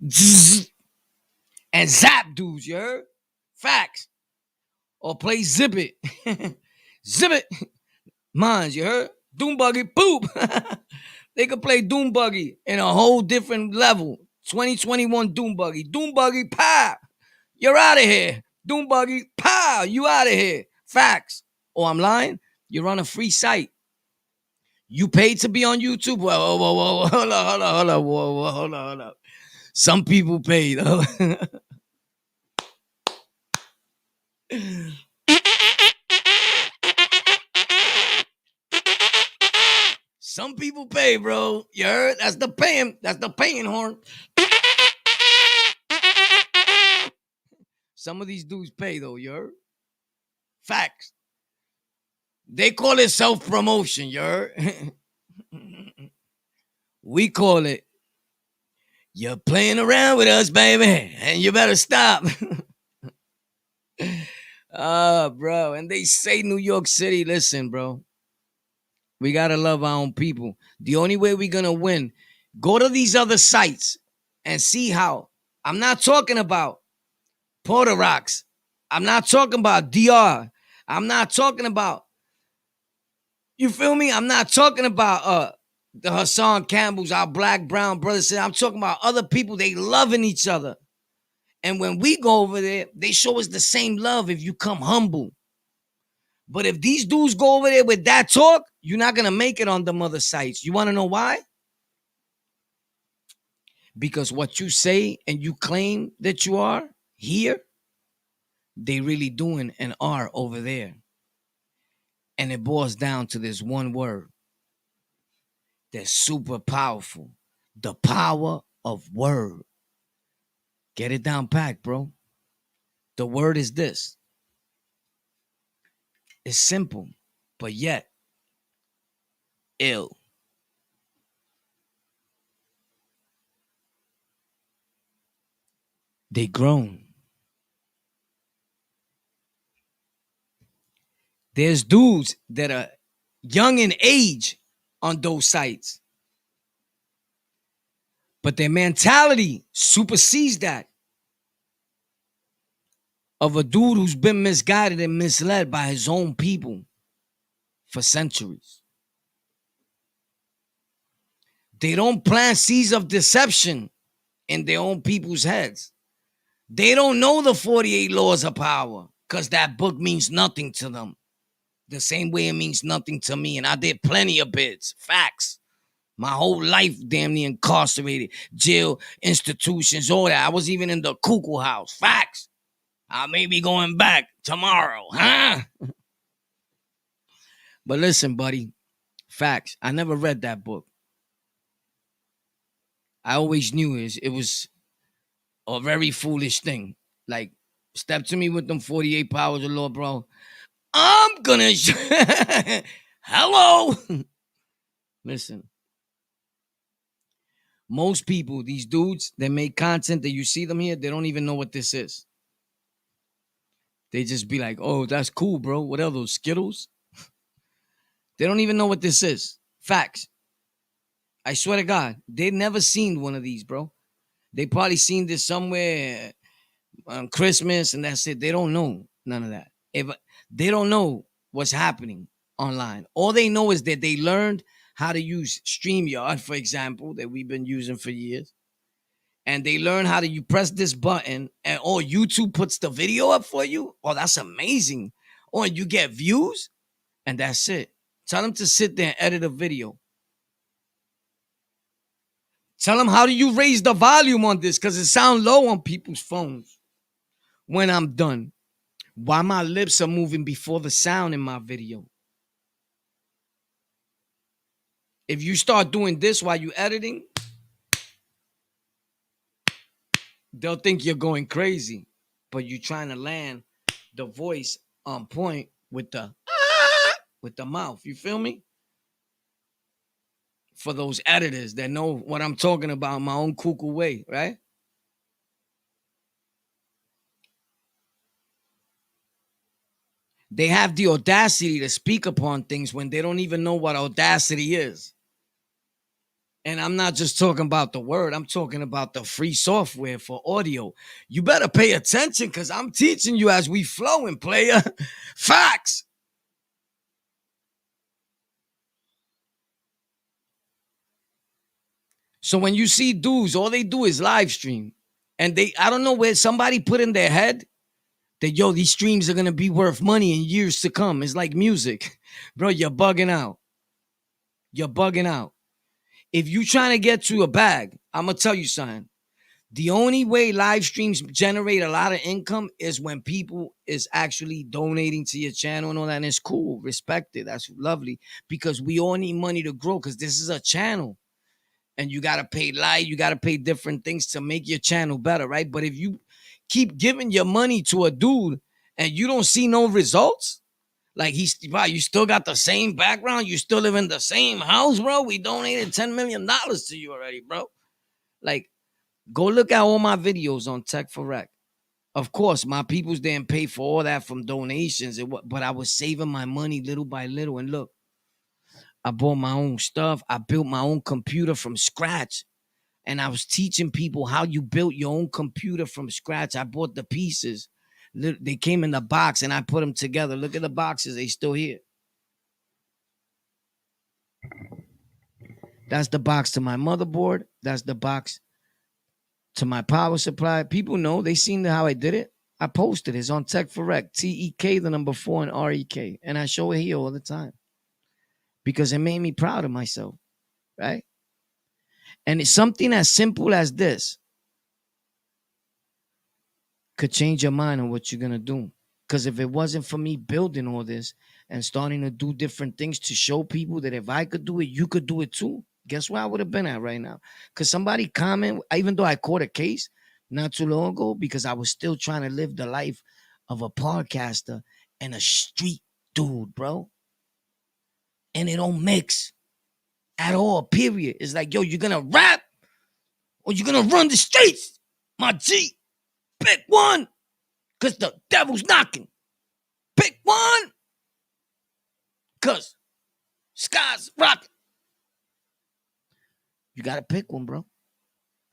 zzz, and zap dudes, you heard? Facts. Or play Zip It. Zip It. Mines, you heard? Doom Buggy, poop. They could play Doom Buggy in a whole different level. 2021 Doom Buggy. Doom Buggy, pow. You're out of here. Doom Buggy, pow. You out of here. Facts. Oh, I'm lying? You're on a free site. You paid to be on YouTube? Whoa. Hold on. Some people paid. Some people pay, bro. You heard? That's the paying horn. Some of these dudes pay, though, you heard? Facts. They call it self-promotion, you heard? We call it, you're playing around with us, baby, and you better stop. Bro. And they say New York City, listen, bro. We got to love our own people. The only way we're going to win, go to these other sites and see how. I'm not talking about Puerto Rocks. I'm not talking about DR. I'm not talking about, you feel me? I'm not talking about the Hassan Campbells, our black, brown brothers. I'm talking about other people, they loving each other. And when we go over there, they show us the same love if you come humble. But if these dudes go over there with that talk, you're not going to make it on them other sites. You want to know why? Because what you say and you claim that you are here, they really doing and are over there. And it boils down to this one word that's super powerful. The power of word. Get it down packed, bro. The word is this. It's simple, but yet ill. They grown. There's dudes that are young in age on those sites, but their mentality supersedes that of a dude who's been misguided and misled by his own people for centuries. They don't plant seeds of deception in their own people's heads. They don't know the 48 laws of power because that book means nothing to them. The same way it means nothing to me. And I did plenty of bids. Facts. My whole life damn near incarcerated. Jail, institutions, all that. I was even in the cuckoo house. Facts. I may be going back tomorrow, huh? But listen, buddy. Facts. I never read that book. I always knew it was a very foolish thing. Like, step to me with them 48 powers of law, bro. I'm gonna hello. Listen. Most people, these dudes that make content that you see them here, they don't even know what this is. They just be like, oh, that's cool, bro. What are those, Skittles? They don't even know what this is. Facts. I swear to God, they never seen one of these, bro. They probably seen this somewhere on Christmas and that's it. They don't know none of that. If they don't know what's happening online. All they know is that they learned how to use StreamYard, for example, that we've been using for years. And they learn how to you press this button and YouTube puts the video up for you. Oh, that's amazing. Or you get views and that's it. Tell them to sit there and edit a video. Tell them how do you raise the volume on this because it sounds low on people's phones when I'm done. Why my lips are moving before the sound in my video. If you start doing this while you're editing, they'll think you're going crazy, but you're trying to land the voice on point with the mouth. You feel me? For those editors that know what I'm talking about in my own cuckoo way, right? They have the audacity to speak upon things when they don't even know what audacity is. And I'm not just talking about the word. I'm talking about the free software for audio. You better pay attention because I'm teaching you as we flowing, player. Facts. So when you see dudes, all they do is live stream. And I don't know where somebody put in their head that, yo, these streams are going to be worth money in years to come. It's like music. Bro, you're bugging out. You're bugging out. If you trying to get to a bag, I'm going to tell you something. The only way live streams generate a lot of income is when people is actually donating to your channel and all that. And it's cool. Respect it. That's lovely. Because we all need money to grow because this is a channel. And you got to pay light. You got to pay different things to make your channel better, right? But if you keep giving your money to a dude and you don't see no results, like you still got the same background. You still live in the same house, bro. We donated $10 million to you already, bro. Like, go look at all my videos on Tech for Rec. Of course, my peoples didn't pay for all that from donations, but I was saving my money little by little. And look, I bought my own stuff. I built my own computer from scratch. And I was teaching people how you built your own computer from scratch. I bought the pieces. They came in the box and I put them together. Look at the boxes. They still here. That's the box to my motherboard. That's the box to my power supply. People know. They seen how I did it. I posted it. It's on Tech for Rec. TEK, the number 4 and REK. And I show it here all the time. Because it made me proud of myself. Right? And it's something as simple as this could change your mind on what you're going to do. Because if it wasn't for me building all this and starting to do different things to show people that if I could do it, you could do it too. guess where I would have been at right now? Because somebody comment, even though I caught a case not too long ago, because I was still trying to live the life of a podcaster and a street dude, bro. And it don't mix at all, period. It's like, yo, you're gonna rap or you're gonna run the streets, my G. Pick one, because the devil's knocking. Pick one, because sky's rocking. You gotta pick one, bro.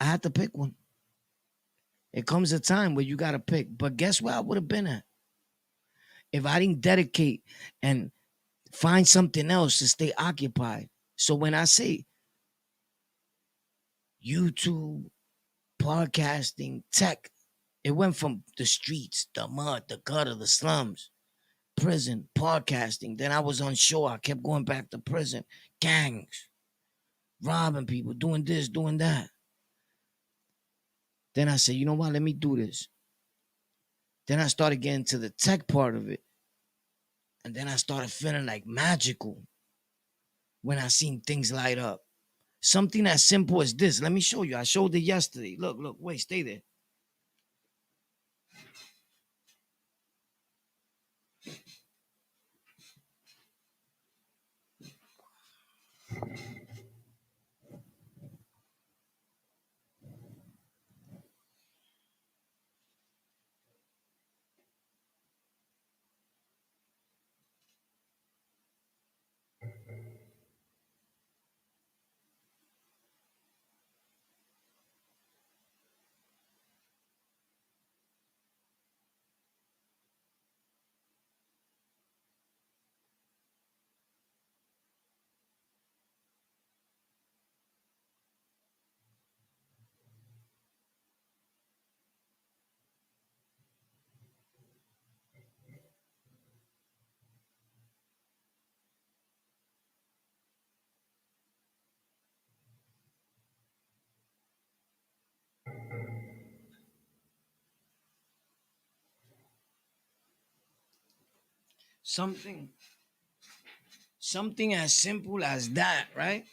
I had to pick one. It comes a time where you gotta pick. But guess where I would have been at? If I didn't dedicate and find something else to stay occupied. So when I say YouTube, podcasting, tech, it went from the streets, the mud, the gutter, the slums, prison, podcasting. Then I was on shore. I kept going back to prison, gangs, robbing people, doing this, doing that. Then I said, you know what? Let me do this. Then I started getting to the tech part of it. And then I started feeling like magical when I seen things light up. Something as simple as this. Let me show you. I showed it yesterday. Look, wait, stay there. Something as simple as that, right?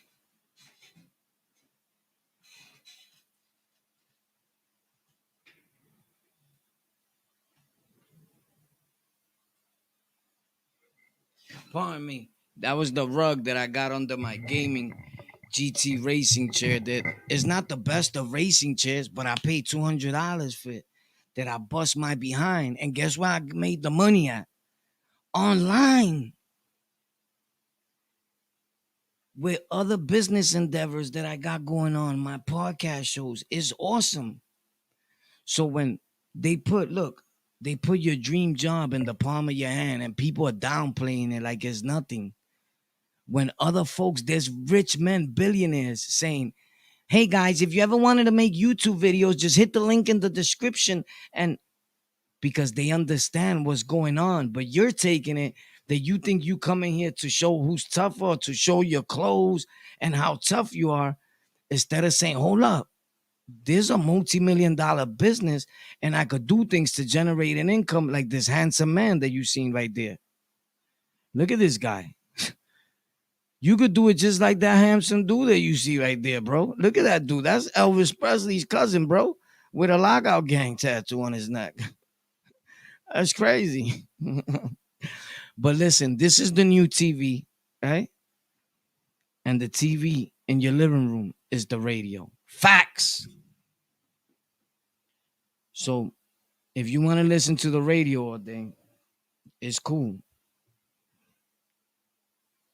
Pardon me. That was the rug that I got under my gaming GT racing chair. That is not the best of racing chairs, but I paid $200 for it. That I bust my behind. And guess where I made the money at? Online. With other business endeavors that I got going on, my podcast shows is awesome. So when they put your dream job in the palm of your hand and people are downplaying it like it's nothing. When other folks, there's rich men, billionaires saying, hey guys, if you ever wanted to make YouTube videos, just hit the link in the description. And because they understand what's going on, but you're taking it that you think you coming here to show who's tougher, to show your clothes and how tough you are, instead of saying, hold up, there's a multi-million-dollar business and I could do things to generate an income like this handsome man that you seen right there. Look at this guy. You could do it just like that handsome dude that you see right there, bro. Look at that dude. That's Elvis Presley's cousin, bro, with a Lockout Gang tattoo on his neck. That's crazy. But listen, this is the new TV, right? And the TV in your living room is the radio. Facts. So if you want to listen to the radio all day, it's cool.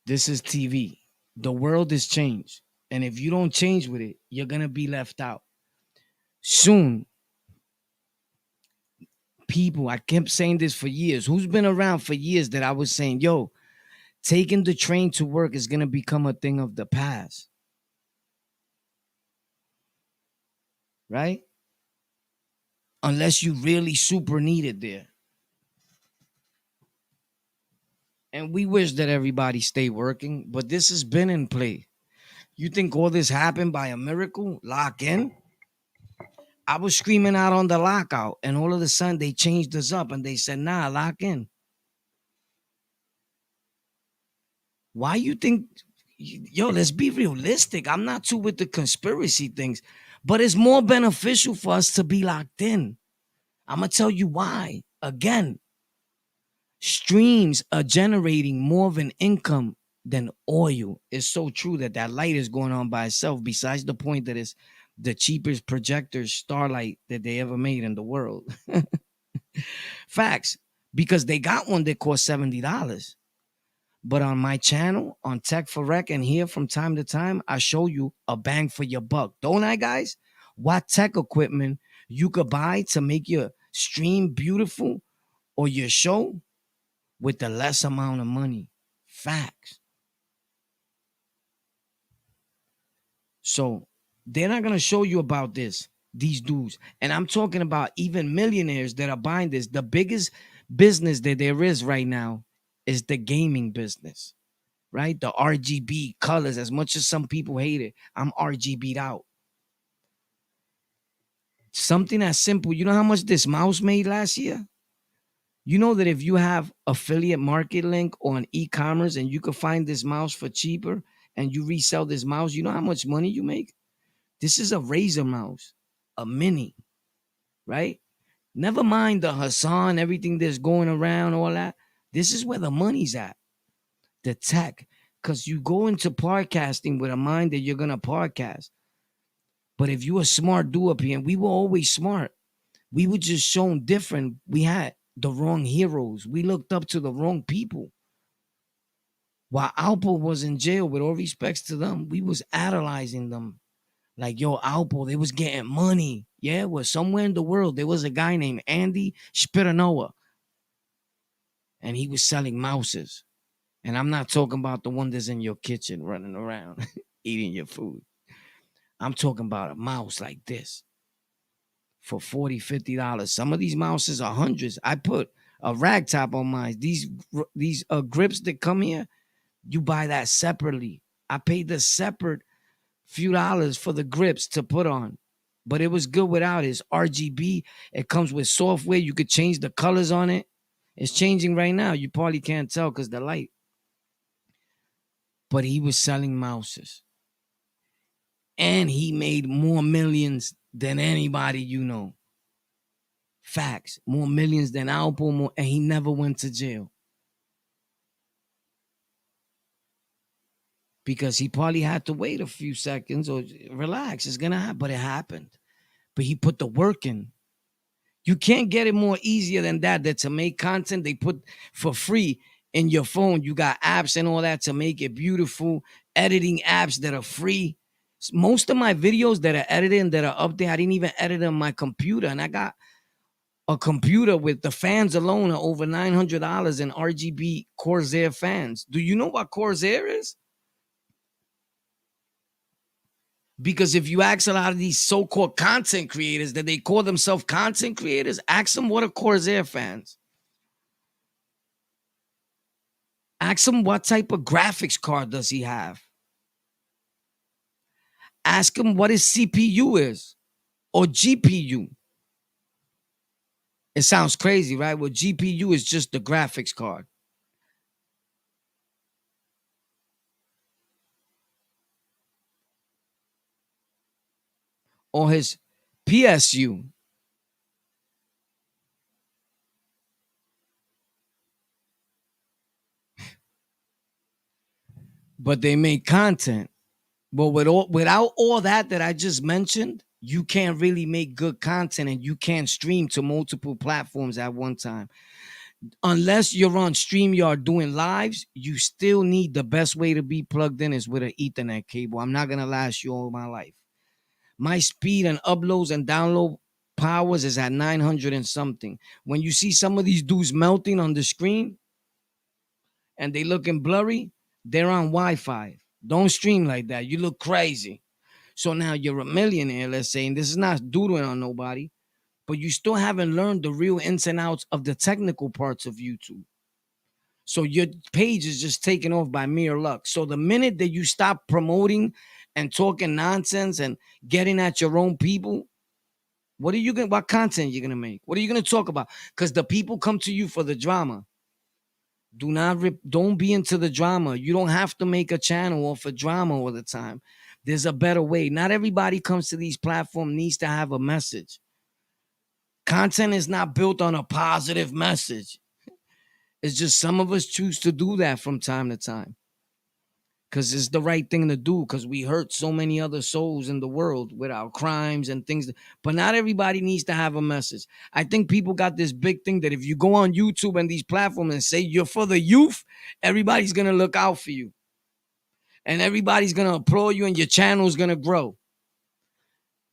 This is TV. The world has changed. And if you don't change with it, you're going to be left out. Soon, people, I kept saying this for years. Who's been around for years that I was saying, yo, taking the train to work is going to become a thing of the past. Right? Unless you really super need it there. And we wish that everybody stay working, but this has been in play. You think all this happened by a miracle? Lock in? I was screaming out on the lockout, and all of a sudden they changed us up and they said, nah, lock in. Why you think yo, let's be realistic. I'm not too with the conspiracy things, but it's more beneficial for us to be locked in. I'm gonna tell you why. Again, streams are generating more of an income than oil. It's so true that that light is going on by itself. Besides the point that it's the cheapest projector starlight that they ever made in the world. Facts, because they got one that cost $70. But on my channel, on Tech for Rec, and here from time to time, I show you a bang for your buck. Don't I, guys? What tech equipment you could buy to make your stream beautiful or your show with the less amount of money. Facts. So they're not going to show you about this, these dudes. And I'm talking about even millionaires that are buying this. The biggest business that there is right now is the gaming business, right? The RGB colors, as much as some people hate it, I'm RGB'd out. Something as simple. You know how much this mouse made last year? You know that if you have affiliate market link on e-commerce and you can find this mouse for cheaper and you resell this mouse, you know how much money you make? This is a Razer mouse, a mini, right? Never mind the Hassan, everything that's going around, all that. This is where the money's at, the tech. Because you go into podcasting with a mind that you're going to podcast. But if you a smart dude up here, and we were always smart, we were just shown different. We had the wrong heroes. We looked up to the wrong people. While Alpo was in jail, with all respects to them, we was idolizing them. Like, yo, Alpo, they was getting money. Yeah, well, somewhere in the world, there was a guy named Andy Spiranoa. And he was selling mouses. And I'm not talking about the one that's in your kitchen running around eating your food. I'm talking about a mouse like this for $40, $50. Some of these mouses are hundreds. I put a rag top on mine. These grips that come here, you buy that separately. I paid the separate few dollars for the grips to put on. But it was good without it. It's RGB. It comes with software. You could change the colors on it. It's changing right now. You probably can't tell because the light. But he was selling mouses. And he made more millions than anybody you know. Facts. More millions than Alpo. More, and he never went to jail. Because he probably had to wait a few seconds or relax. It's going to happen. But it happened. But he put the work in. You can't get it more easier than that. That to make content, they put for free in your phone. You got apps and all that to make it beautiful. Editing apps that are free. Most of my videos that are edited and that are up there, I didn't even edit on my computer. And I got a computer with the fans alone are over $900 in RGB Corsair fans. Do you know what Corsair is? Because if you ask a lot of these so-called content creators that they call themselves content creators, ask them what are Corsair fans. Ask him what type of graphics card does he have. Ask him what his CPU is or GPU. It sounds crazy, right? Well, GPU is just the graphics card. Or his PSU. But they make content. But without all that I just mentioned, you can't really make good content and you can't stream to multiple platforms at one time. Unless you're on StreamYard doing lives, you still need the best way to be plugged in is with an Ethernet cable. I'm not going to last you all my life. My speed and uploads and download powers is at 900 and something. When you see some of these dudes melting on the screen and they looking blurry, they're on Wi-Fi. Don't stream like that. You look crazy. So now you're a millionaire, let's say, and this is not doodling on nobody, but you still haven't learned the real ins and outs of the technical parts of YouTube. So your page is just taken off by mere luck. So the minute that you stop promoting and talking nonsense and getting at your own people, what content are you gonna make? What are you gonna talk about? Because the people come to you for the drama. Don't be into the drama. You don't have to make a channel off of drama all the time. There's a better way. Not everybody comes to these platforms needs to have a message. Content is not built on a positive message. It's just some of us choose to do that from time to time because it's the right thing to do because we hurt so many other souls in the world with our crimes and things. But not everybody needs to have a message. I think people got this big thing that if you go on YouTube and these platforms and say you're for the youth, everybody's going to look out for you and everybody's going to applaud you and your channel is going to grow.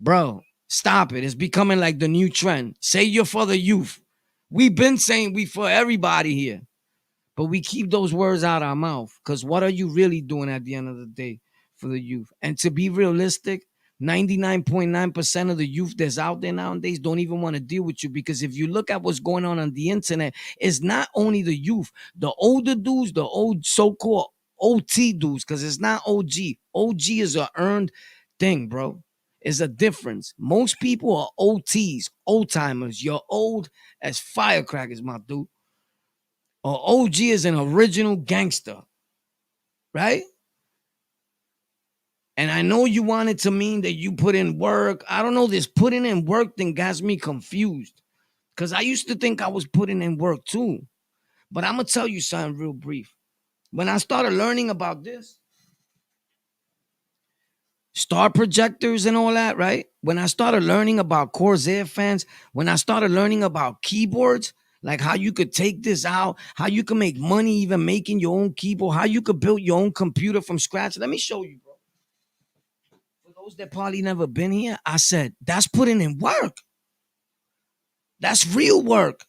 Bro, stop it. It's becoming like the new trend. Say you're for the youth. We've been saying we for everybody here. But we keep those words out our mouth because what are you really doing at the end of the day for the youth? And to be realistic, 99.9% of the youth that's out there nowadays don't even want to deal with you because if you look at what's going on the internet, it's not only the youth, the older dudes, the old so-called OT dudes, because it's not OG. OG is a earned thing, bro. It's a difference. Most people are OTs, old timers. You're old as firecrackers, my dude. Or OG is an original gangster, right? And I know you want it to mean that you put in work. I don't know, this putting in work thing got me confused because I used to think I was putting in work too. But I'm going to tell you something real brief. When I started learning about this, star projectors and all that, right? When I started learning about Corsair fans, when I started learning about keyboards, like how you could take this out, how you can make money even making your own keyboard, how you could build your own computer from scratch. Let me show you, bro. For those that probably never been here, I said, that's putting in work. That's real work.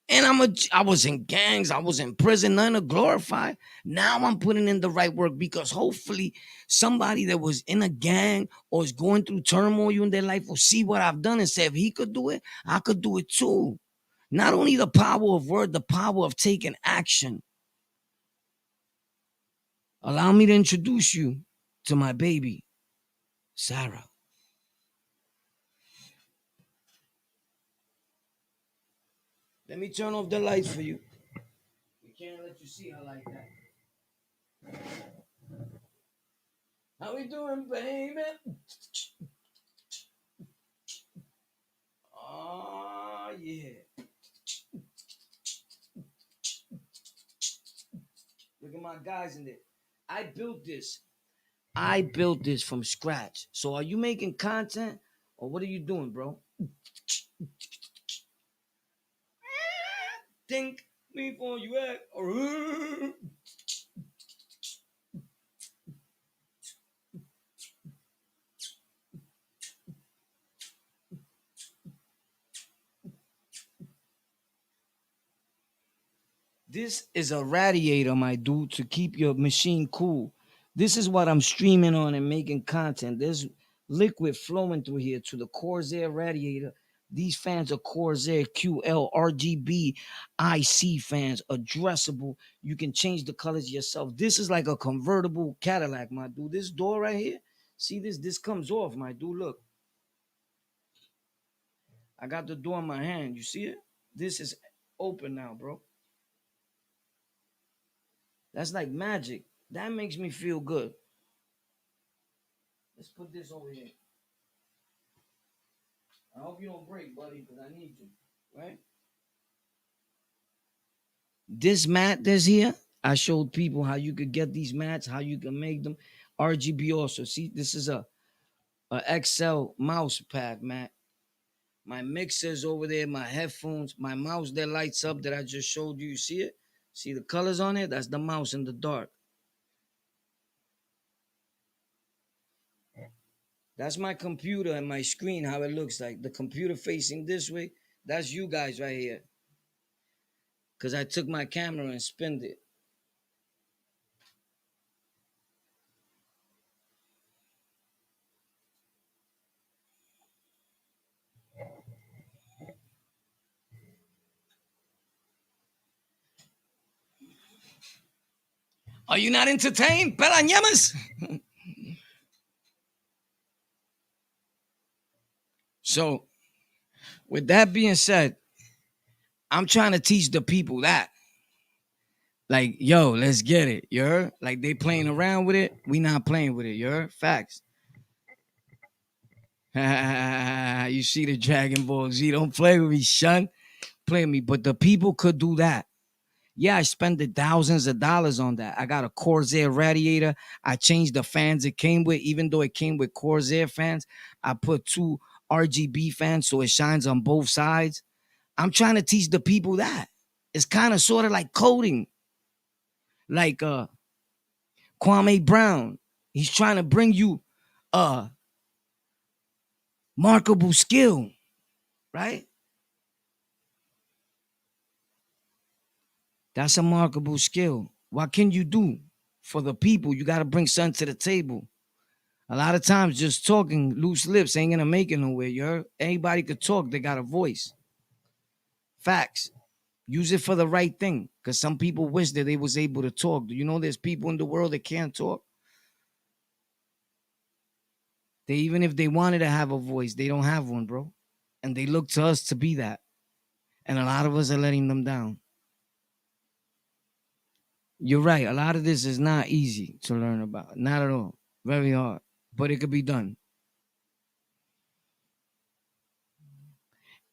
And I was in gangs, I was in prison, none to glorify. Now I'm putting in the right work because hopefully somebody that was in a gang or is going through turmoil in their life will see what I've done and say, if he could do it, I could do it too. Not only the power of word, the power of taking action. Allow me to introduce you to my baby, Sarah. Let me turn off the lights for you. We can't let you see her like that. How we doing, baby? Oh, yeah. Look at my guys in there. I built this. I built this from scratch. So are you making content or what are you doing, bro? Think before you act. This is a radiator, my dude, to keep your machine cool. This is what I'm streaming on and making content. There's liquid flowing through here to the Corsair radiator. These fans are Corsair QL RGB IC fans, addressable. You can change the colors yourself. This is like a convertible Cadillac, my dude. This door right here, see this? This comes off, my dude. Look, I got the door in my hand. You see it? This is open now, bro. That's like magic. That makes me feel good. Let's put this over here. I hope you don't break, buddy, because I need you. Right? This mat that's here, I showed people how you could get these mats, how you can make them. RGB also. See, this is a XL mouse pad mat. My mixers over there, my headphones, my mouse that lights up that I just showed you. You see it? See the colors on it? That's the mouse in the dark. That's my computer and my screen, how it looks like. The computer facing this way, that's you guys right here. Because I took my camera and spinned it. Are you not entertained? Pelañamas? So, with that being said, I'm trying to teach the people that. Like, yo, let's get it. You heard? Like they playing around with it. We not playing with it. You heard? Facts. You see the Dragon Ball Z. Don't play with me, son. Play with me. But the people could do that. Yeah, I spent the thousands of dollars on that. I got a Corsair radiator. I changed the fans it came with, even though it came with Corsair fans. I put two RGB fans so it shines on both sides. I'm trying to teach the people that. It's kind of sort of like coding, like Kwame Brown. He's trying to bring you a markable skill, right? That's a markable skill. What can you do for the people? You got to bring something to the table. A lot of times, just talking loose lips ain't gonna make it nowhere. You heard? Anybody could talk. They got a voice. Facts. Use it for the right thing. Cause some people wish that they was able to talk. Do you know there's people in the world that can't talk? They even if they wanted to have a voice, they don't have one, bro. And they look to us to be that. And a lot of us are letting them down. You're right. A lot of this is not easy to learn about. Not at all. Very hard. But it could be done.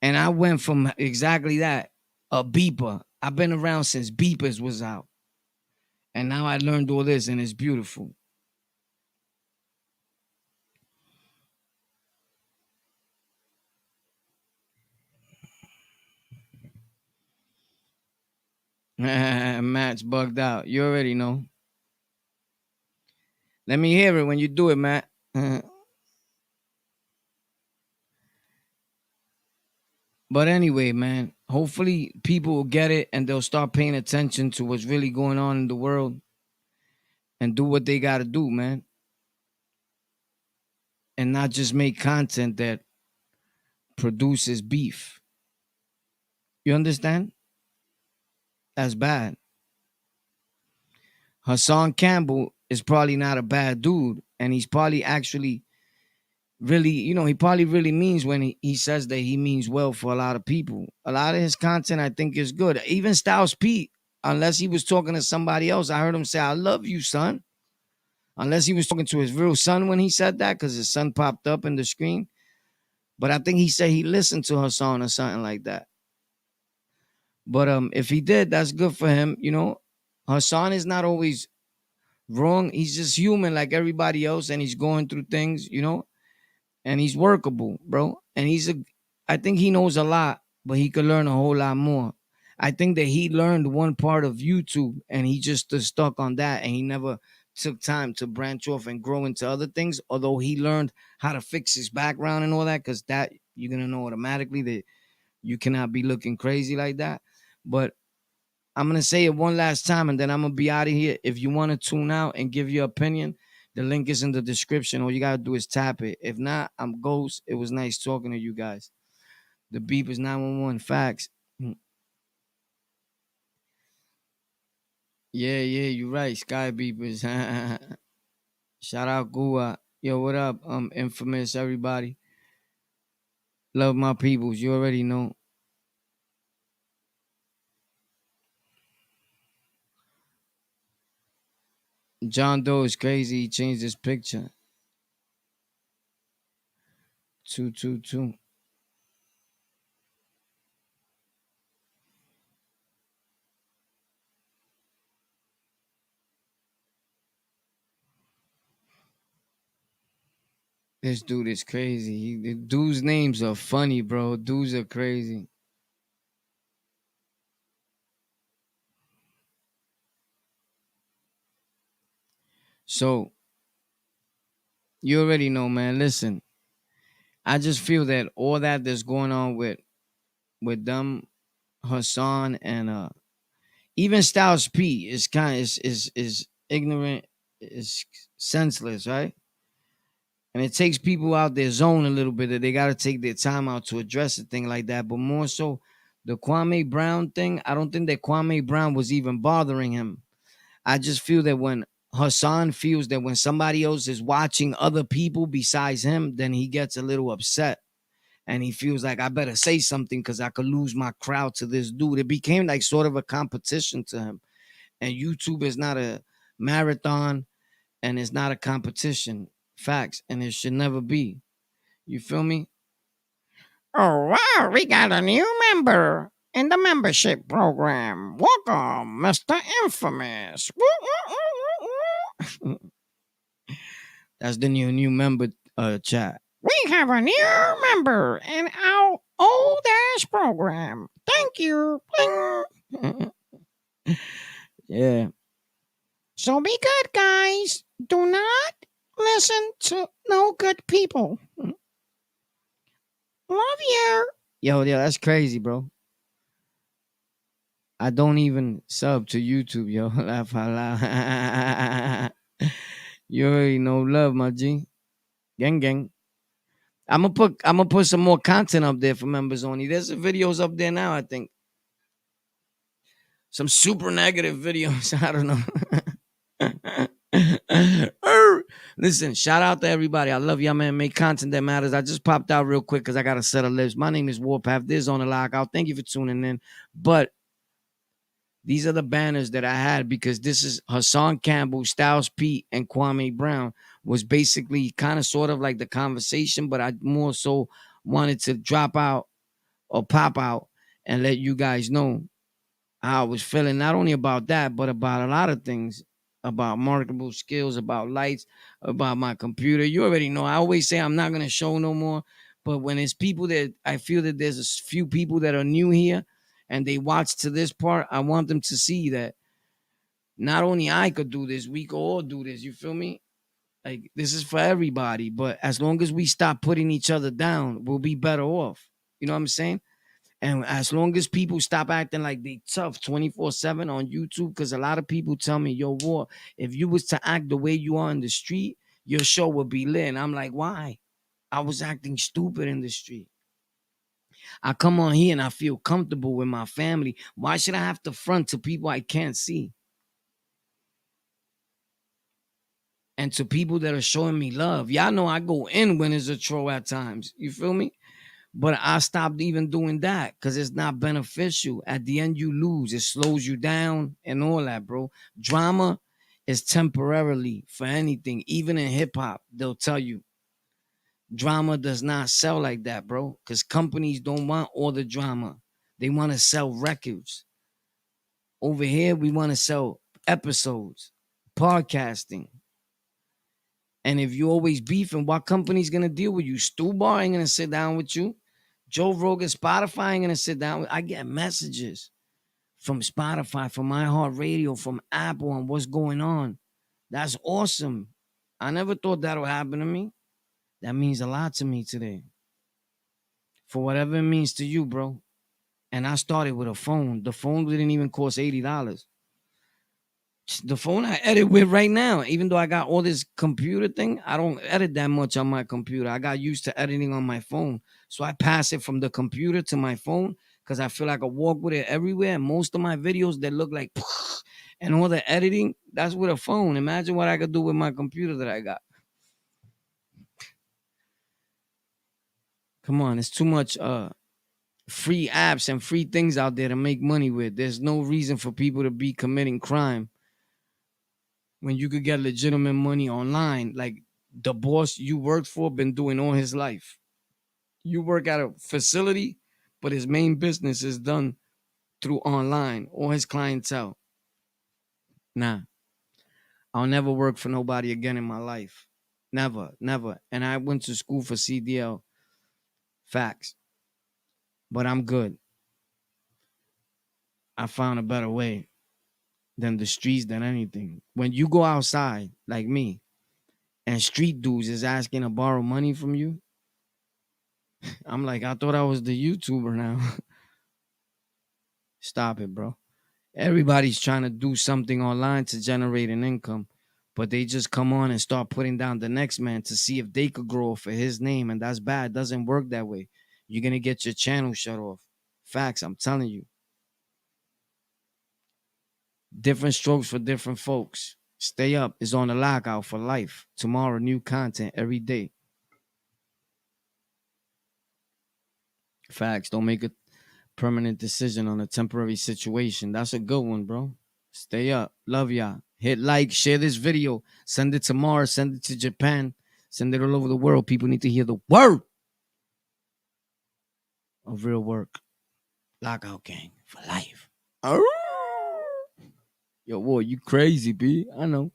And I went from exactly that, a beeper. I've been around since beepers was out. And now I learned all this and it's beautiful. Matt's bugged out. You already know. Let me hear it when you do it, Matt. But anyway, man, hopefully people will get it and they'll start paying attention to what's really going on in the world and do what they got to do, man. And not just make content that produces beef. You understand? That's bad. Hassan Campbell is probably not a bad dude. And he's probably actually really, he probably really means when he says that he means well for a lot of people. A lot of his content, I think, is good. Even Styles P, unless he was talking to somebody else, I heard him say, I love you, son. Unless he was talking to his real son when he said that, because his son popped up in the screen. But I think he said he listened to Hassan or something like that. But if he did, that's good for him. Hassan is not always wrong. He's just human like everybody else, and he's going through things, and he's workable, bro. And I think he knows a lot, but he could learn a whole lot more. I think that he learned one part of YouTube and he just stood stuck on that and he never took time to branch off and grow into other things. Although he learned how to fix his background and all that, because that you're gonna know automatically that you cannot be looking crazy like that. But I'm gonna say it one last time and then I'm gonna be out of here. If you want to tune out and give your opinion, the link is in the description. All you gotta do is tap it. If not, I'm Ghost. It was nice talking to you guys. The beep is 911 facts. Yeah, you're right. Sky beepers. Shout out Gua. Yo, what up? Infamous everybody. Love my peoples. You already know. John Doe is crazy. He changed his picture. 222. This dude is crazy. The dude's names are funny, bro. Dudes are crazy. So you already know, man. Listen, I just feel that all that's going on with them, Hassan and even Styles P is kind of is ignorant, is senseless, right? And it takes people out their zone a little bit that they got to take their time out to address a thing like that. But more so, the Kwame Brown thing, I don't think that Kwame Brown was even bothering him. I just feel that when Hassan feels that when somebody else is watching other people besides him, then he gets a little upset. And he feels like I better say something because I could lose my crowd to this dude. It became like sort of a competition to him. And YouTube is not a marathon and it's not a competition. Facts. And it should never be. You feel me? Oh, wow, we got a new member in the membership program. Welcome, Mr. Infamous. Woo, woo, woo, woo, woo. That's the new member chat. We have a new member in our old ass program. Thank you. Bling. Yeah. So be good, guys. Do not listen to no good people. Love you. Yo, that's crazy, bro. I don't even sub to YouTube, yo. Laugh out loud. You already know love, my G. Gang gang. I'm gonna put some more content up there for members only. There's some videos up there now, I think. Some super negative videos. I don't know. Listen, shout out to everybody. I love y'all, man. Make content that matters. I just popped out real quick because I got a set of lips. My name is Warpath. This is on the Lockout. Thank you for tuning in. But these are the banners that I had because this is Hassan Campbell, Styles P, and Kwame Brown was basically kind of sort of like the conversation, but I more so wanted to drop out or pop out and let you guys know how I was feeling, not only about that, but about a lot of things, about marketable skills, about lights, about my computer. You already know. I always say I'm not going to show no more. But when it's people that I feel that there's a few people that are new here and they watch to this part, I want them to see that not only I could do this, we could all do this. You feel me? Like this is for everybody. But as long as we stop putting each other down, we'll be better off. You know what I'm saying? And as long as people stop acting like they tough 24/7 on YouTube, because a lot of people tell me, yo, War, if you was to act the way you are in the street, your show would be lit. And I'm like, why? I was acting stupid in the street. I come on here and I feel comfortable with my family. Why should I have to front to people I can't see? And to people that are showing me love. Y'all know I go in when it's a troll at times. You feel me? But I stopped even doing that because it's not beneficial. At the end, you lose. It slows you down and all that, bro. Drama is temporarily for anything. Even in hip hop, they'll tell you drama does not sell like that, bro. Because companies don't want all the drama. They want to sell records. Over here, we want to sell episodes, podcasting. And if you always beefing, what company's gonna deal with you? Stu Bar ain't gonna sit down with you. Joe Rogan, Spotify ain't gonna sit down. I get messages from Spotify, from iHeartRadio, from Apple on what's going on. That's awesome. I never thought that would happen to me. That means a lot to me today. For whatever it means to you, bro. And I started with a phone. The phone didn't even cost $80. The phone I edit with right now, even though I got all this computer thing, I don't edit that much on my computer. I got used to editing on my phone. So I pass it from the computer to my phone because I feel like I walk with it everywhere. And most of my videos that look like and all the editing, that's with a phone. Imagine what I could do with my computer that I got. Come on, it's too much free apps and free things out there to make money with. There's no reason for people to be committing crime when you could get legitimate money online. Like the boss you worked for been doing all his life. You work at a facility, but his main business is done through online or his clientele. Nah, I'll never work for nobody again in my life. Never, never. And I went to school for CDL. Facts. But I'm good. I found a better way than the streets than anything. When you go outside like me and street dudes is asking to borrow money from you, I'm like, I thought I was the YouTuber now. Stop it, bro. Everybody's trying to do something online to generate an income, but they just come on and start putting down the next man to see if they could grow for his name, and that's bad. It doesn't work that way. You're gonna get your channel shut off. Facts, I'm telling you. Different strokes for different folks. Stay up is on the lockout for life. Tomorrow, new content every day. Facts, don't make a permanent decision on a temporary situation. That's a good one, bro. Stay up. Love y'all. Hit like, share this video, send it to Mars, send it to Japan, send it all over the world. People need to hear the word of real work. Lockout gang for life. Oh. Yo, boy, you crazy, B. I know.